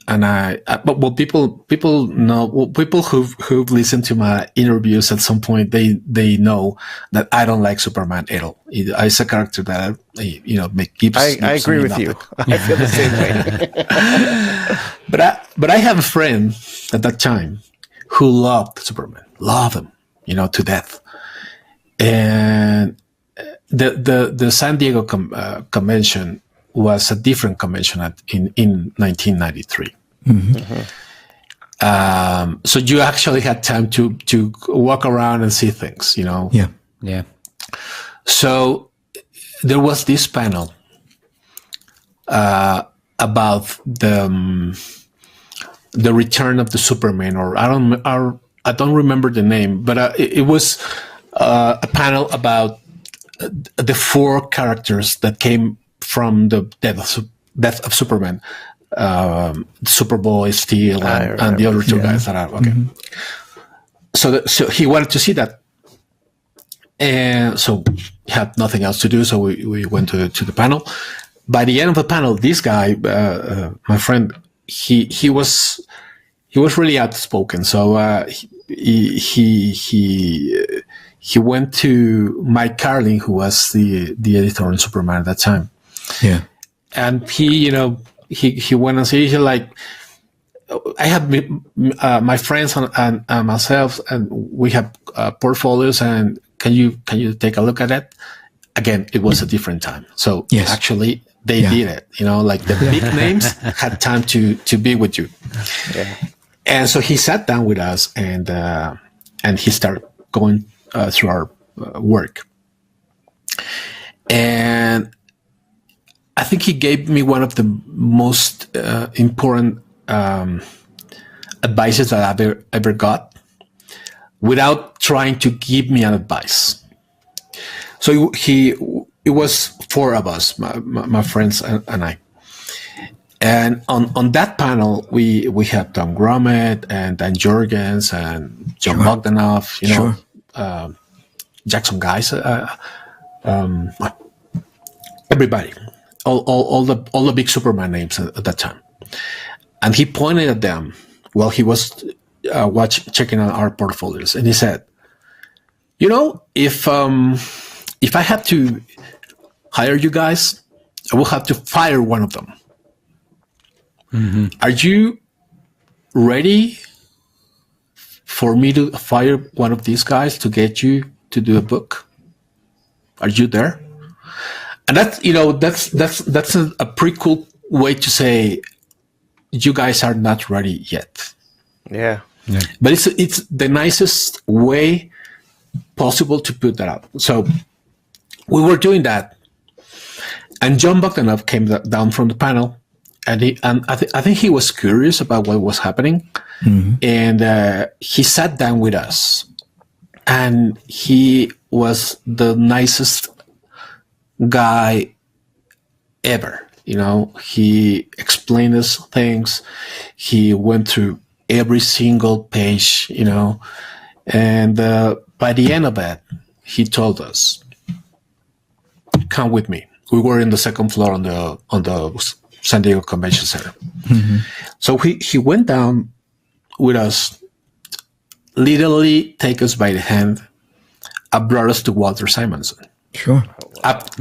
people know, people who've listened to my interviews at some point, they know that I don't like Superman at all. It's a character that keeps. I agree with you. I feel the same way. But I have a friend at that time who loved Superman, loved him, to death. And the San Diego convention was a different convention in 1993. Mm-hmm. So you actually had time to walk around and see things, Yeah. Yeah. So there was this panel about the return of the Superman, or I don't remember the name, but it was a panel about the four characters that came from the death of Superman, Superboy, Steel, and the other two guys that are okay. Mm-hmm. So he wanted to see that, And so we had nothing else to do, so we went to the panel. By the end of the panel, this guy, my friend, he was really outspoken. So he went to Mike Carlin, who was the editor on Superman at that time. Yeah. And he went and said, like, I have my friends and myself, and we have portfolios, and can you take a look at it? Again, it was a different time. So actually they did it, like the big names had time to be with you. Yeah. And so he sat down with us and he started going through our work. And I think he gave me one of the most important advices that I ever got, without trying to give me an advice. So it was four of us, my friends and I. And on that panel, we had Tom Grummett and Dan Jorgens and John Bogdanov, Jackson Guys, everybody, all the big Superman names at that time. And he pointed at them while he was checking out our portfolios, and he said, if I have to hire you guys, I will have to fire one of them. Mm-hmm. Are you ready for me to fire one of these guys to get you to do a book? Are you there? And that's a pretty cool way to say, you guys are not ready yet. Yeah. But it's the nicest way possible to put that out. So we were doing that, and John Bogdanov came down from the panel, and I think he was curious about what was happening, and he sat down with us, and he was the nicest guy ever. He explained us things. He went through every single page, and by the end of it, he told us, "Come with me." We were in the second floor on the San Diego Convention Center. Mm-hmm. So he went down with us, literally take us by the hand, and brought us to Walter Simonson. Sure. At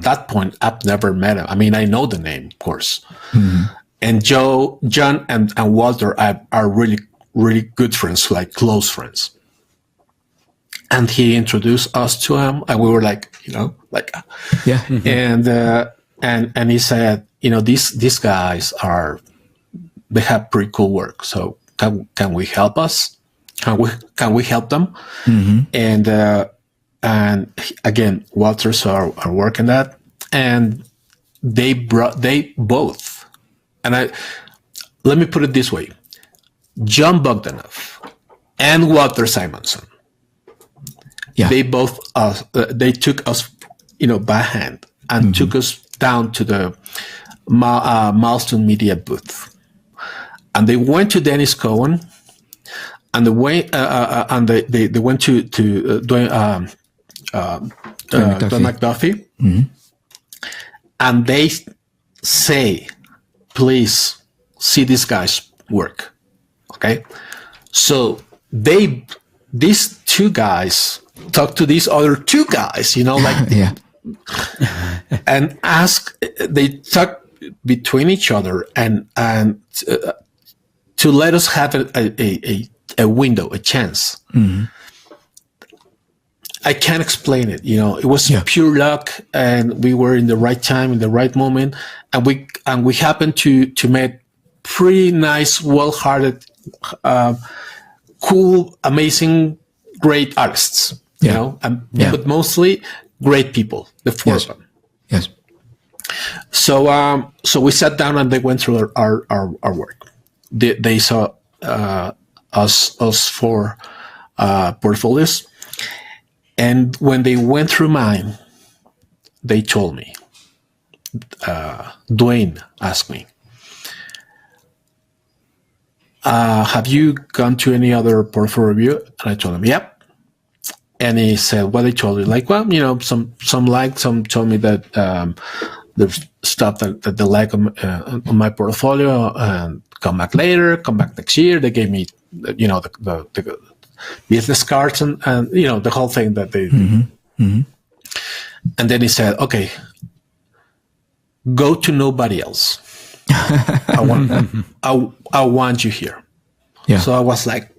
that point, I've never met him. I mean, I know the name, of course. Mm-hmm. And John and Walter are really, really good friends, like close friends. And he introduced us to him, and we were like, yeah. Mm-hmm. And he said, these guys they have pretty cool work. So can we help us? Can we help them? Mm-hmm. And again, Walters are working that, and they both, and let me put it this way: John Bogdanov and Walter Simonson, they both they took us, by hand and took us down to the Milestone Media booth, and they went to Dennis Cohen, and they went to Don McDuffie, and they say, "Please see these guys work." Okay, so these two guys talk to these other two guys, and they talk between each other and to let us have a window, a chance. Mm-hmm. I can't explain it. It was pure luck, and we were in the right time, in the right moment, and we happened to meet pretty nice, well-hearted, cool, amazing, great artists. But mostly great people. The four of them. Yes. So we sat down and they went through our work. They saw us four portfolios. And when they went through mine, they told me, Dwayne asked me, have you gone to any other portfolio review? And I told him, yep. And he said, "What I told you, like, well, some told me that there's stuff that they like on my portfolio, and come back later, come back next year." They gave me, the business cards and the whole thing that they. And then he said, "Okay, go to nobody else. I want you here." Yeah. So I was like,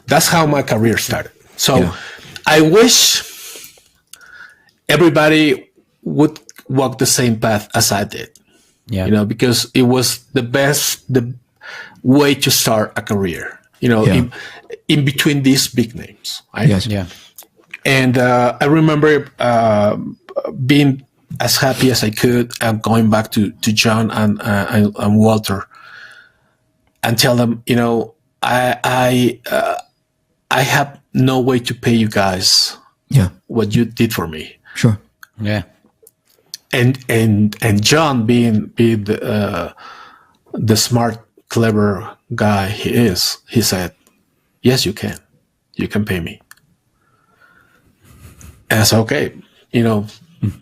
that's how my career started. So I wish everybody would walk the same path as I did. Yeah. Because it was the way to start a career, in between these big names. Right? Yes. Yeah. And I remember being as happy as I could and going back to John and Walter and tell them, I have no way to pay you guys what you did for me. Sure. Yeah. And John being the smart, clever guy he is, he said, "Yes, you can. You can pay me." And I said, "Okay,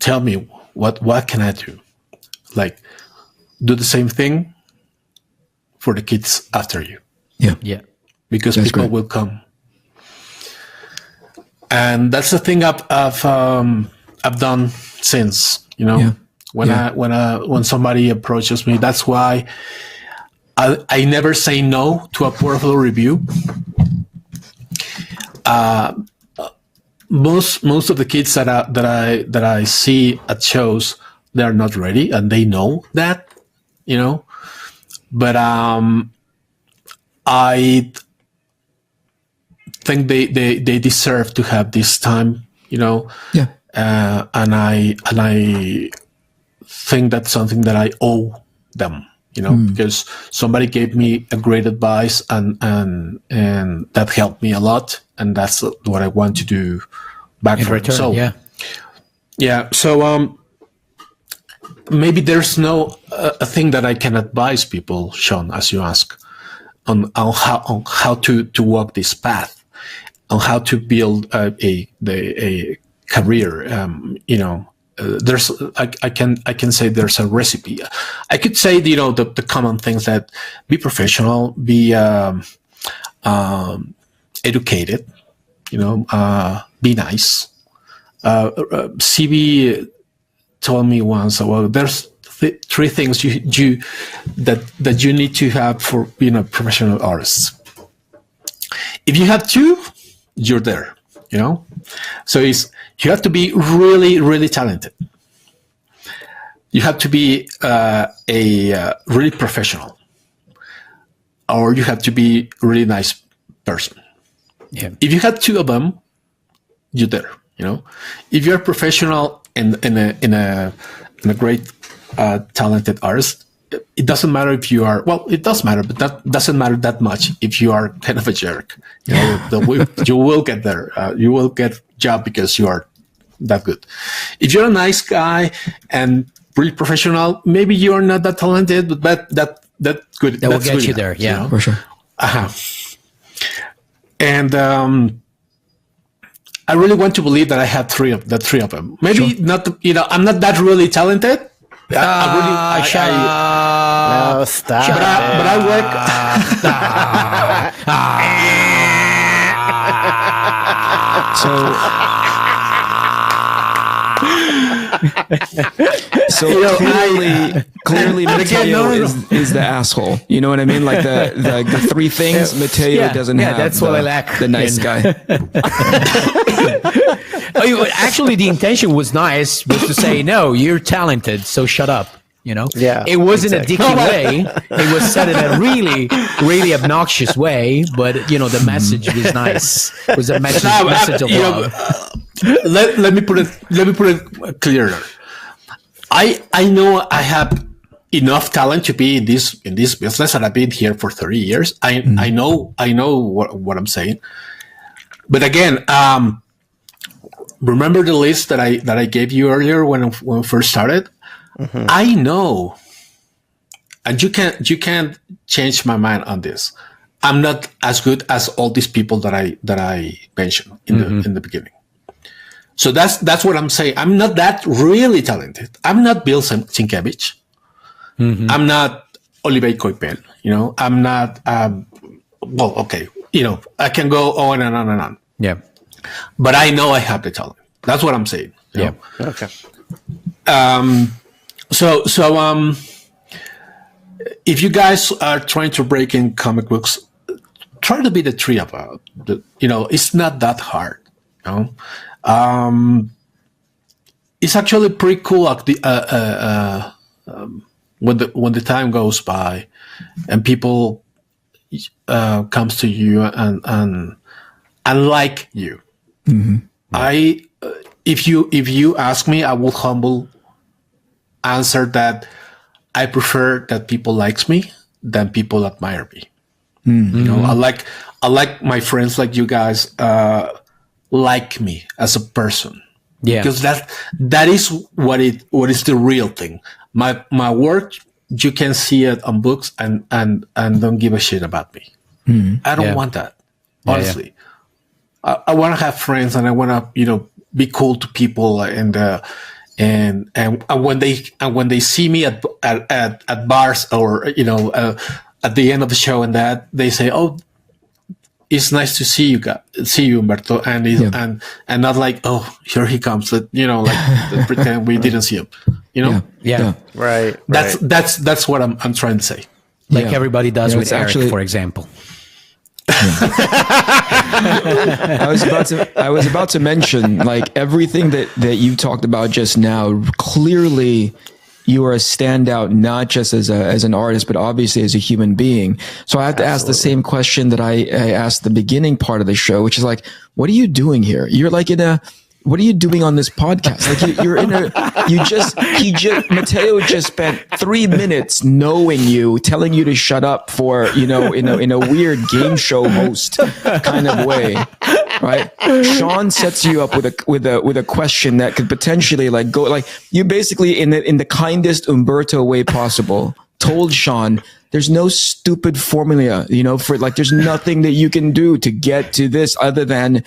tell me what can I do? Like, do the same thing for the kids after you." Yeah. Yeah. Because That's people great. will come. And that's the thing I've done since, when somebody approaches me. That's why I never say no to a portfolio review. Most of the kids that I see at shows, they're not ready, and they know that, But I think they deserve to have this time, Yeah. And I think that's something that I owe them, because somebody gave me a great advice and that helped me a lot, and that's what I want to do back In for return, them. So, yeah. So maybe there's no a thing that I can advise people, Shawn, as you ask, on how to walk this path, on how to build a career. There's I can say there's a recipe. I could say the common things that: be professional, be educated, be nice. CB told me once, well, there's three things that you need to have for being a professional artist. If you have two, you're there. So you have to be really, really talented. You have to be a really professional, or you have to be a really nice person. Yeah. If you have two of them, you're there. If you're a professional and a great talented artist, it doesn't matter if you are. Well, it does matter, but that doesn't matter that much if you are kind of a jerk. You will get there. You will get job because you are that good. If you're a nice guy and really professional, maybe you are not that talented, but that good. That will get you there. Yeah, for sure. And I really want to believe that I have three of them. Maybe not. I'm not that really talented. No, stop. But I work. So clearly, Mateo is the asshole. You know what I mean? Like the three things Mateo doesn't have. That's what I lack. The nice guy. Actually, the intention was nice, was to say, no, you're talented, so shut up. Yeah, it wasn't a dicky way. It was said in a really, really obnoxious way, but the message was nice. It was a message of love. Let me put it clearer. I know I have enough talent to be in this business, and I've been here for 30 years. I know what I'm saying. But again, remember the list that I gave you earlier when we first started? Mm-hmm. I know, and you can't change my mind on this. I'm not as good as all these people that I mentioned in the beginning. So that's what I'm saying. I'm not that really talented. I'm not Bill Sienkiewicz. I'm not Olivier Coipel. I'm not. Well, okay. I can go on and on and on. Yeah. But I know I have the talent. That's what I'm saying. Yeah. Okay. So if you guys are trying to break in comic books, try to be the three of us. It's not that hard. It's actually pretty cool when the time goes by and people comes to you and like you. If you ask me, I will humble answer that I prefer that people likes me than people admire me. I like my friends like you guys like me as a person. Yeah. Because that is what is the real thing. My work, you can see it on books and don't give a shit about me. I don't want that. Honestly. I want to have friends and I want to, be cool to people and when they see me at bars or at the end of the show and that they say, "Oh, it's nice to see you, Humberto," and not like, "Oh, here he comes," let's pretend we didn't see him. Yeah. Right. That's what I'm trying to say. Like everybody does with Eric, for example. I was about to mention, like, everything that you talked about just now. Clearly, you are a standout, not just as an artist, but obviously as a human being. So I have to ask the same question that I asked the beginning part of the show, which is like, what are you doing here? You're like what are you doing on this podcast? Like Matteo just spent 3 minutes knowing you, telling you to shut up for, in a weird game show host kind of way, right? Shawn sets you up with a question that could potentially go, like, you basically in the kindest Humberto way possible told Shawn, there's no stupid formula, for there's nothing that you can do to get to this other than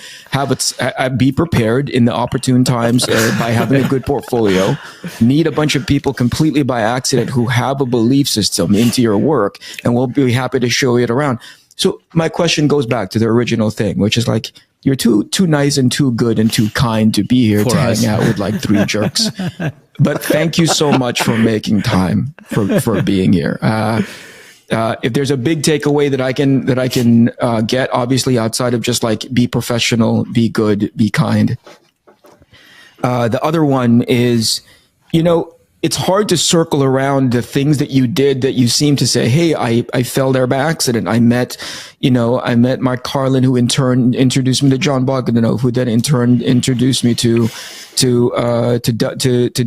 be prepared in the opportune times by having a good portfolio, meet a bunch of people completely by accident who have a belief system into your work, and we'll be happy to show it around. So my question goes back to the original thing, which is like, you're too nice and too good and too kind to be here to hang out with like 3 jerks. But thank you so much for making time for being here. If there's a big takeaway that I can get, obviously outside of just like be professional, be good, be kind. The other one is, it's hard to circle around the things that you did that you seem to say, hey, I fell there by accident. I met Mark Carlin, who in turn introduced me to John Bogdanov, who then in turn introduced me to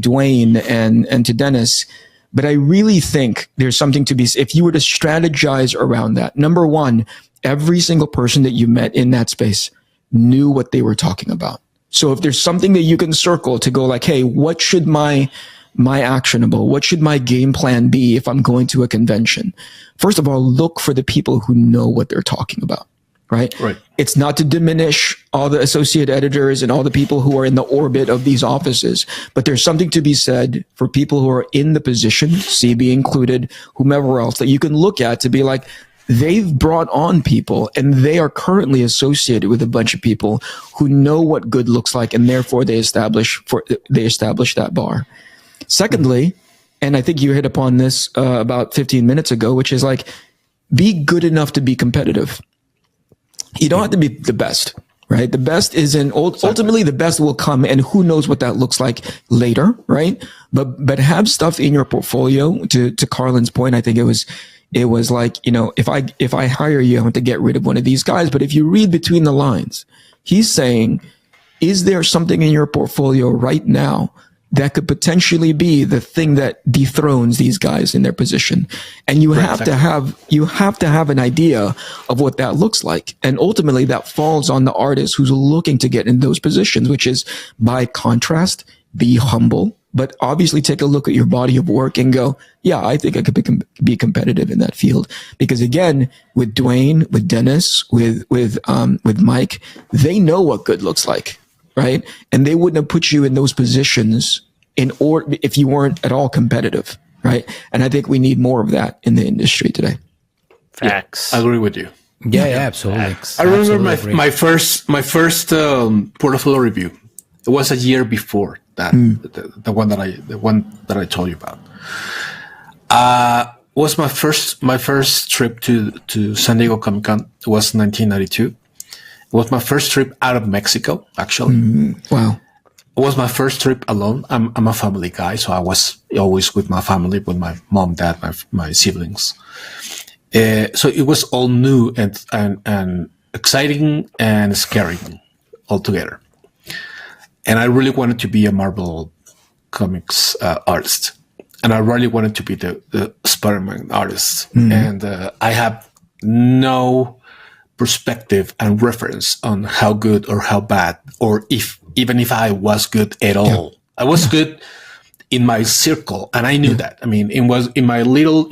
Dwayne and to Dennis. But I really think there's something to be, if you were to strategize around that. Number one, every single person that you met in that space knew what they were talking about. So if there's something that you can circle to go like, hey, what should my actionable, what should my game plan be if I'm going to a convention? First of all, look for the people who know what they're talking about, right? It's not to diminish all the associate editors and all the people who are in the orbit of these offices, but there's something to be said for people who are in the position, CB included, whomever else, that you can look at to be like, they've brought on people and they are currently associated with a bunch of people who know what good looks like, and therefore they establish that bar. Secondly, and I think you hit upon this about 15 minutes ago, which is like, be good enough to be competitive. You don't have to be the best, right? The best isn't, ultimately the best will come, and who knows what that looks like later, right? But have stuff in your portfolio. To Carlin's point, I think it was like, if I hire you, I want to get rid of one of these guys. But if you read between the lines, he's saying, is there something in your portfolio right now that could potentially be the thing that dethrones these guys in their position? And you have to have an idea of what that looks like. And ultimately that falls on the artist who's looking to get in those positions, which is, by contrast, be humble, but obviously take a look at your body of work and go, yeah, I think I could be competitive in that field. Because again, with Dwayne, with Dennis, with Mike, they know what good looks like, right? And they wouldn't have put you in those positions if you weren't at all competitive, right? And I think we need more of that in the industry today. Facts. I agree with you. Yeah, absolutely. I remember my first portfolio review. It was a year before that, the one that I told you about. Was my first trip to San Diego Comic Con. It was 1992. It was my first trip out of Mexico, actually. Wow. It was my first trip alone. I'm a family guy, so I was always with my family, with my mom, dad, my siblings. So it was all new and exciting and scary all together. And I really wanted to be a Marvel Comics artist. And I really wanted to be the Spider-Man artist. And I have no perspective and reference on how good or how bad, or even if I was good at all. I was good in my circle, and I knew that. I mean, it was in my little,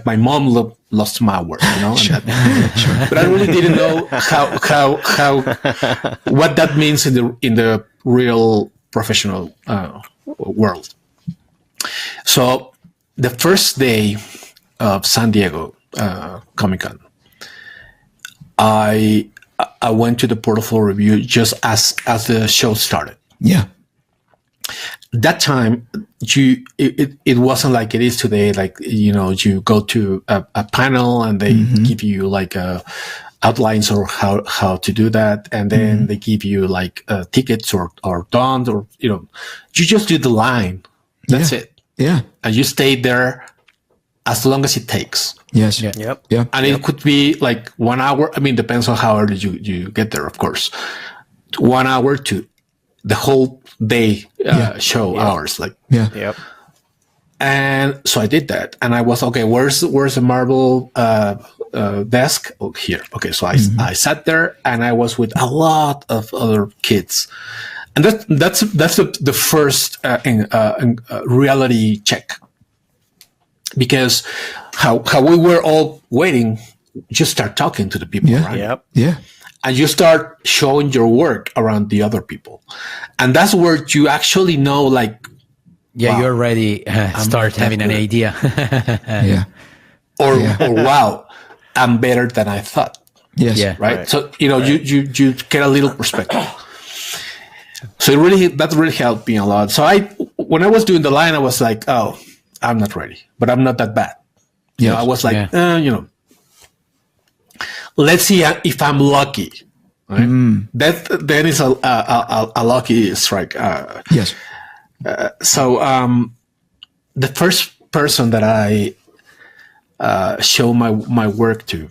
my mom lost my work, but I really didn't know how what that means in the real professional world. So the first day of San Diego Comic Con, I went to the portfolio review just as the show started. Yeah. That time, it wasn't like it is today. Like, you go to a panel and they give you like outlines or how to do that, and then they give you like tickets or dons, or you just do the line. That's it. Yeah. And you stay there as long as it takes. Yes. Yeah. Yep. Yeah. And it could be like 1 hour. I mean, depends on how early you get there, of course. 1 hour to the whole day show hours. Like, Yeah. Yep. and so I did that, and I was okay. Where's the Marvel desk? Oh, here. Okay, so I sat there, and I was with a lot of other kids, and that's the first reality check, because how we were all waiting, just start talking to the people, right? Yep. Yeah. And you start showing your work around the other people, and that's where you actually know, like, Yeah, wow, you're already start having an idea. Yeah. or wow, I'm better than I thought. Yes. Yeah. Right. So you get a little perspective. So that really helped me a lot. So when I was doing the line, I was like, oh, I'm not ready, but I'm not that bad. Yeah. I was like, let's see if I'm lucky. Right? Then it's a lucky strike. Yes. So the first person that I show my work to,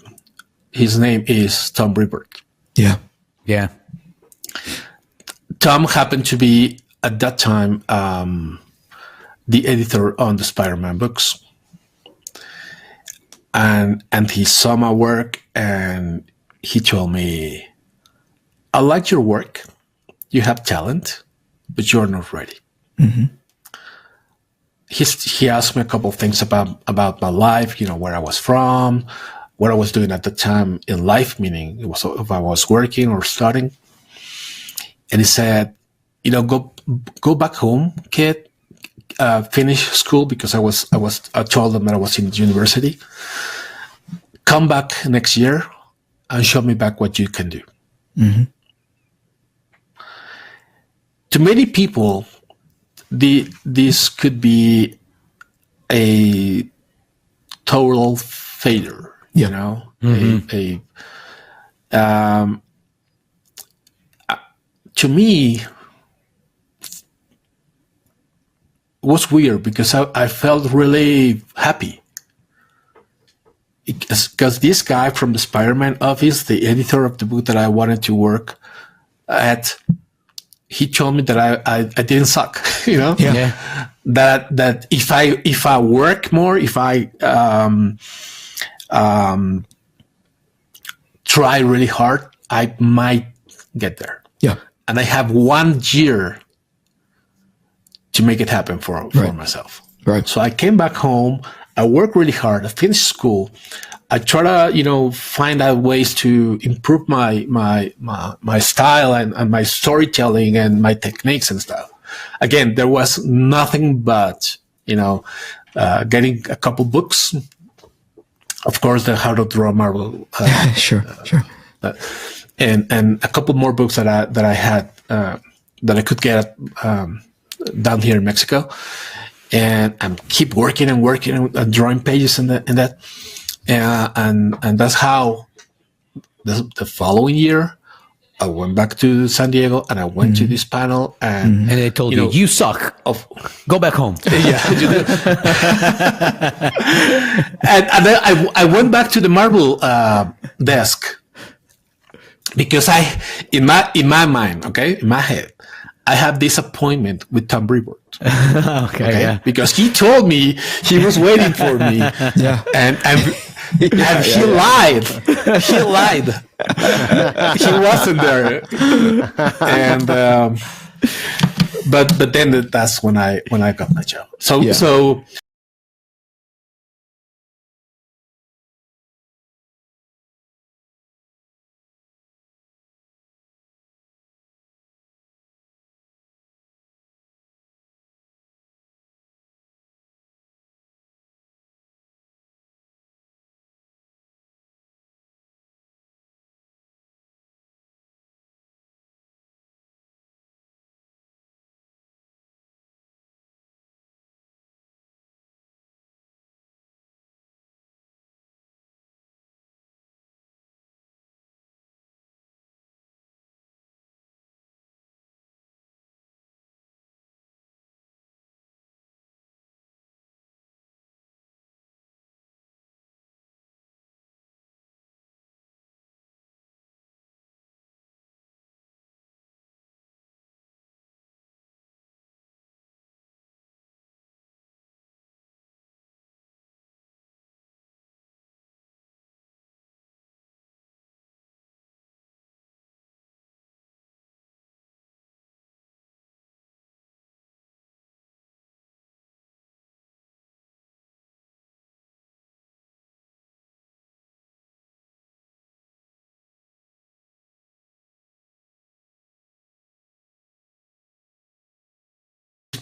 his name is Tom Brevoort. Yeah. Yeah. Tom happened to be at that time the editor on the Spider-Man books, and he saw my work and he told me, "I like your work. You have talent, but you're not ready." He asked me a couple of things about my life, where I was from, what I was doing at the time in life, meaning it was if I was working or studying. And he said, go back home, kid, finish school, because I told them that I was in university. Come back next year and show me back what you can do. To many people, this could be a total failure, to me, it was weird because I felt really happy. Because this guy from the Spider-Man office, the editor of the book that I wanted to work at, he told me that I didn't suck, Yeah. That if I work more, if I try really hard, I might get there. Yeah. And I have 1 year to make it happen for myself. Right. So I came back home. I worked really hard. I finished school. I try to, find out ways to improve my style and my storytelling and my techniques and stuff. Again, there was nothing but, getting a couple books. Of course, the How to Draw Marble. Sure. And a couple more books that I had that I could get down here in Mexico, and keep working and drawing pages and that, and that's how the following year I went back to San Diego and I went to this panel and they told you suck. Go back home. Yeah. and then I went back to the marble desk because in my mind, in my head, I had this appointment with Tom Brevoort. Okay, yeah. Because he told me he was waiting for me. Yeah. And he lied. He lied. He wasn't there. And but then that's when I got my job. So this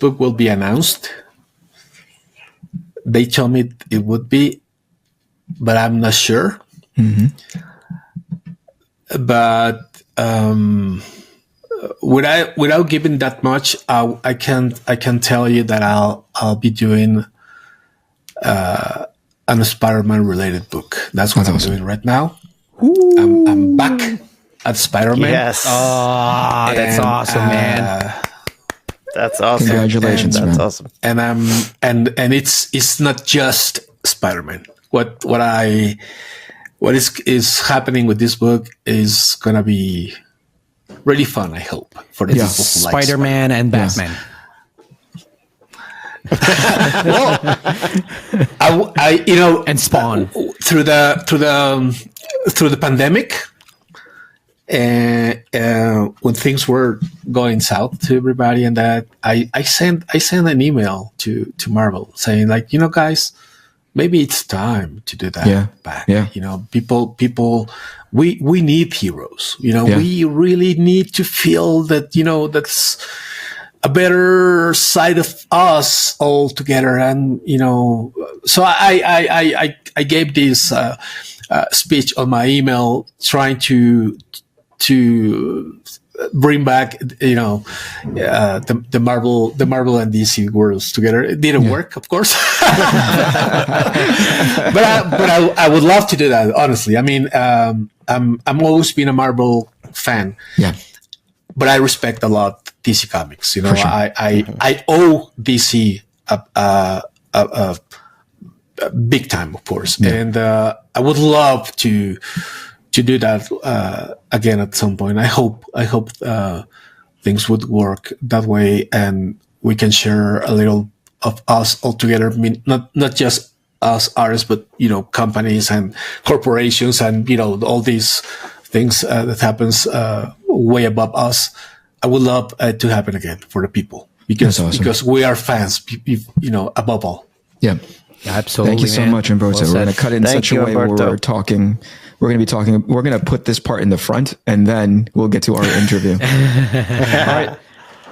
book will be announced. They told me it would be, but I'm not sure. But without giving that much, I can tell you that I'll be doing an Spider-Man related book. That's what I'm doing right now. I'm back at Spider-Man. Yes. Oh, that's awesome, man. That's awesome. Congratulations, That's man. awesome. And it's not just Spider-Man. What is happening with this book is gonna be really fun, I hope, for the people who like Spider-Man and Batman. Well, I and Spawn through the pandemic, when things were going south to everybody, and that I sent an email to Marvel saying, like, guys, maybe it's time to do that back. Yeah. People, we need heroes. We really need to feel that, that's a better side of us all together. And, so I gave this speech on my email trying to bring back, the Marvel and DC worlds together. It didn't work, of course, but I would love to do that. Honestly, I mean, I'm always been a Marvel fan. Yeah. But I respect a lot DC Comics. Sure. I owe DC a big time, of course, and I would love to do that again at some point. I hope things would work that way, and we can share a little of us all together. I mean, not just us artists, but companies and corporations, and all these things that happens way above us. I would love to happen again for the people. because we are fans, above all. Yeah. Absolutely. Thank you so much, Humberto. We're going to cut it in such a way where we're talking. We're going to be talking. We're going to put this part in the front, and then we'll get to our interview. All right.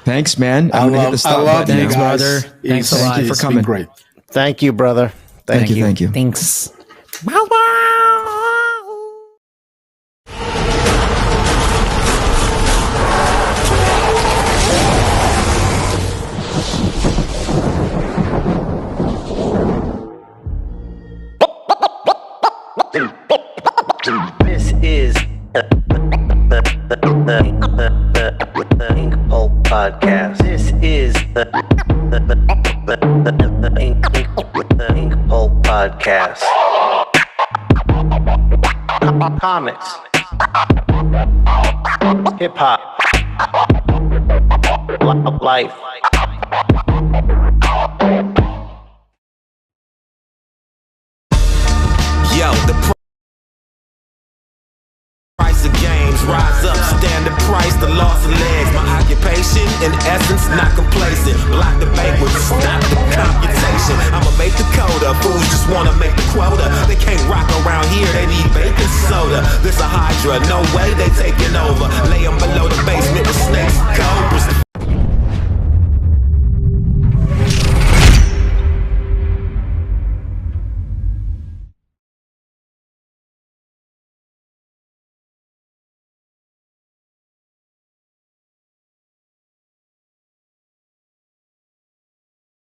Thanks, man. I'm going to hit the stop button. Thanks, brother. Thanks a lot. Thank you for coming. Great. Thank you, brother. Thank you. Thank you. Thanks. This is the Inkpulp Podcast. This is the Inkpulp Podcast. Comics, hip hop, life. Yo, the price of games, rise up, stand the price, the loss of legs. My occupation, in essence, not complacent. Block the banquet, stop the computation. I'ma make the coda, fools just wanna make the quota. They can't rock around here, they need baking soda. This a hydra, no way they taking over. Lay 'em below the basement with snakes, cobras.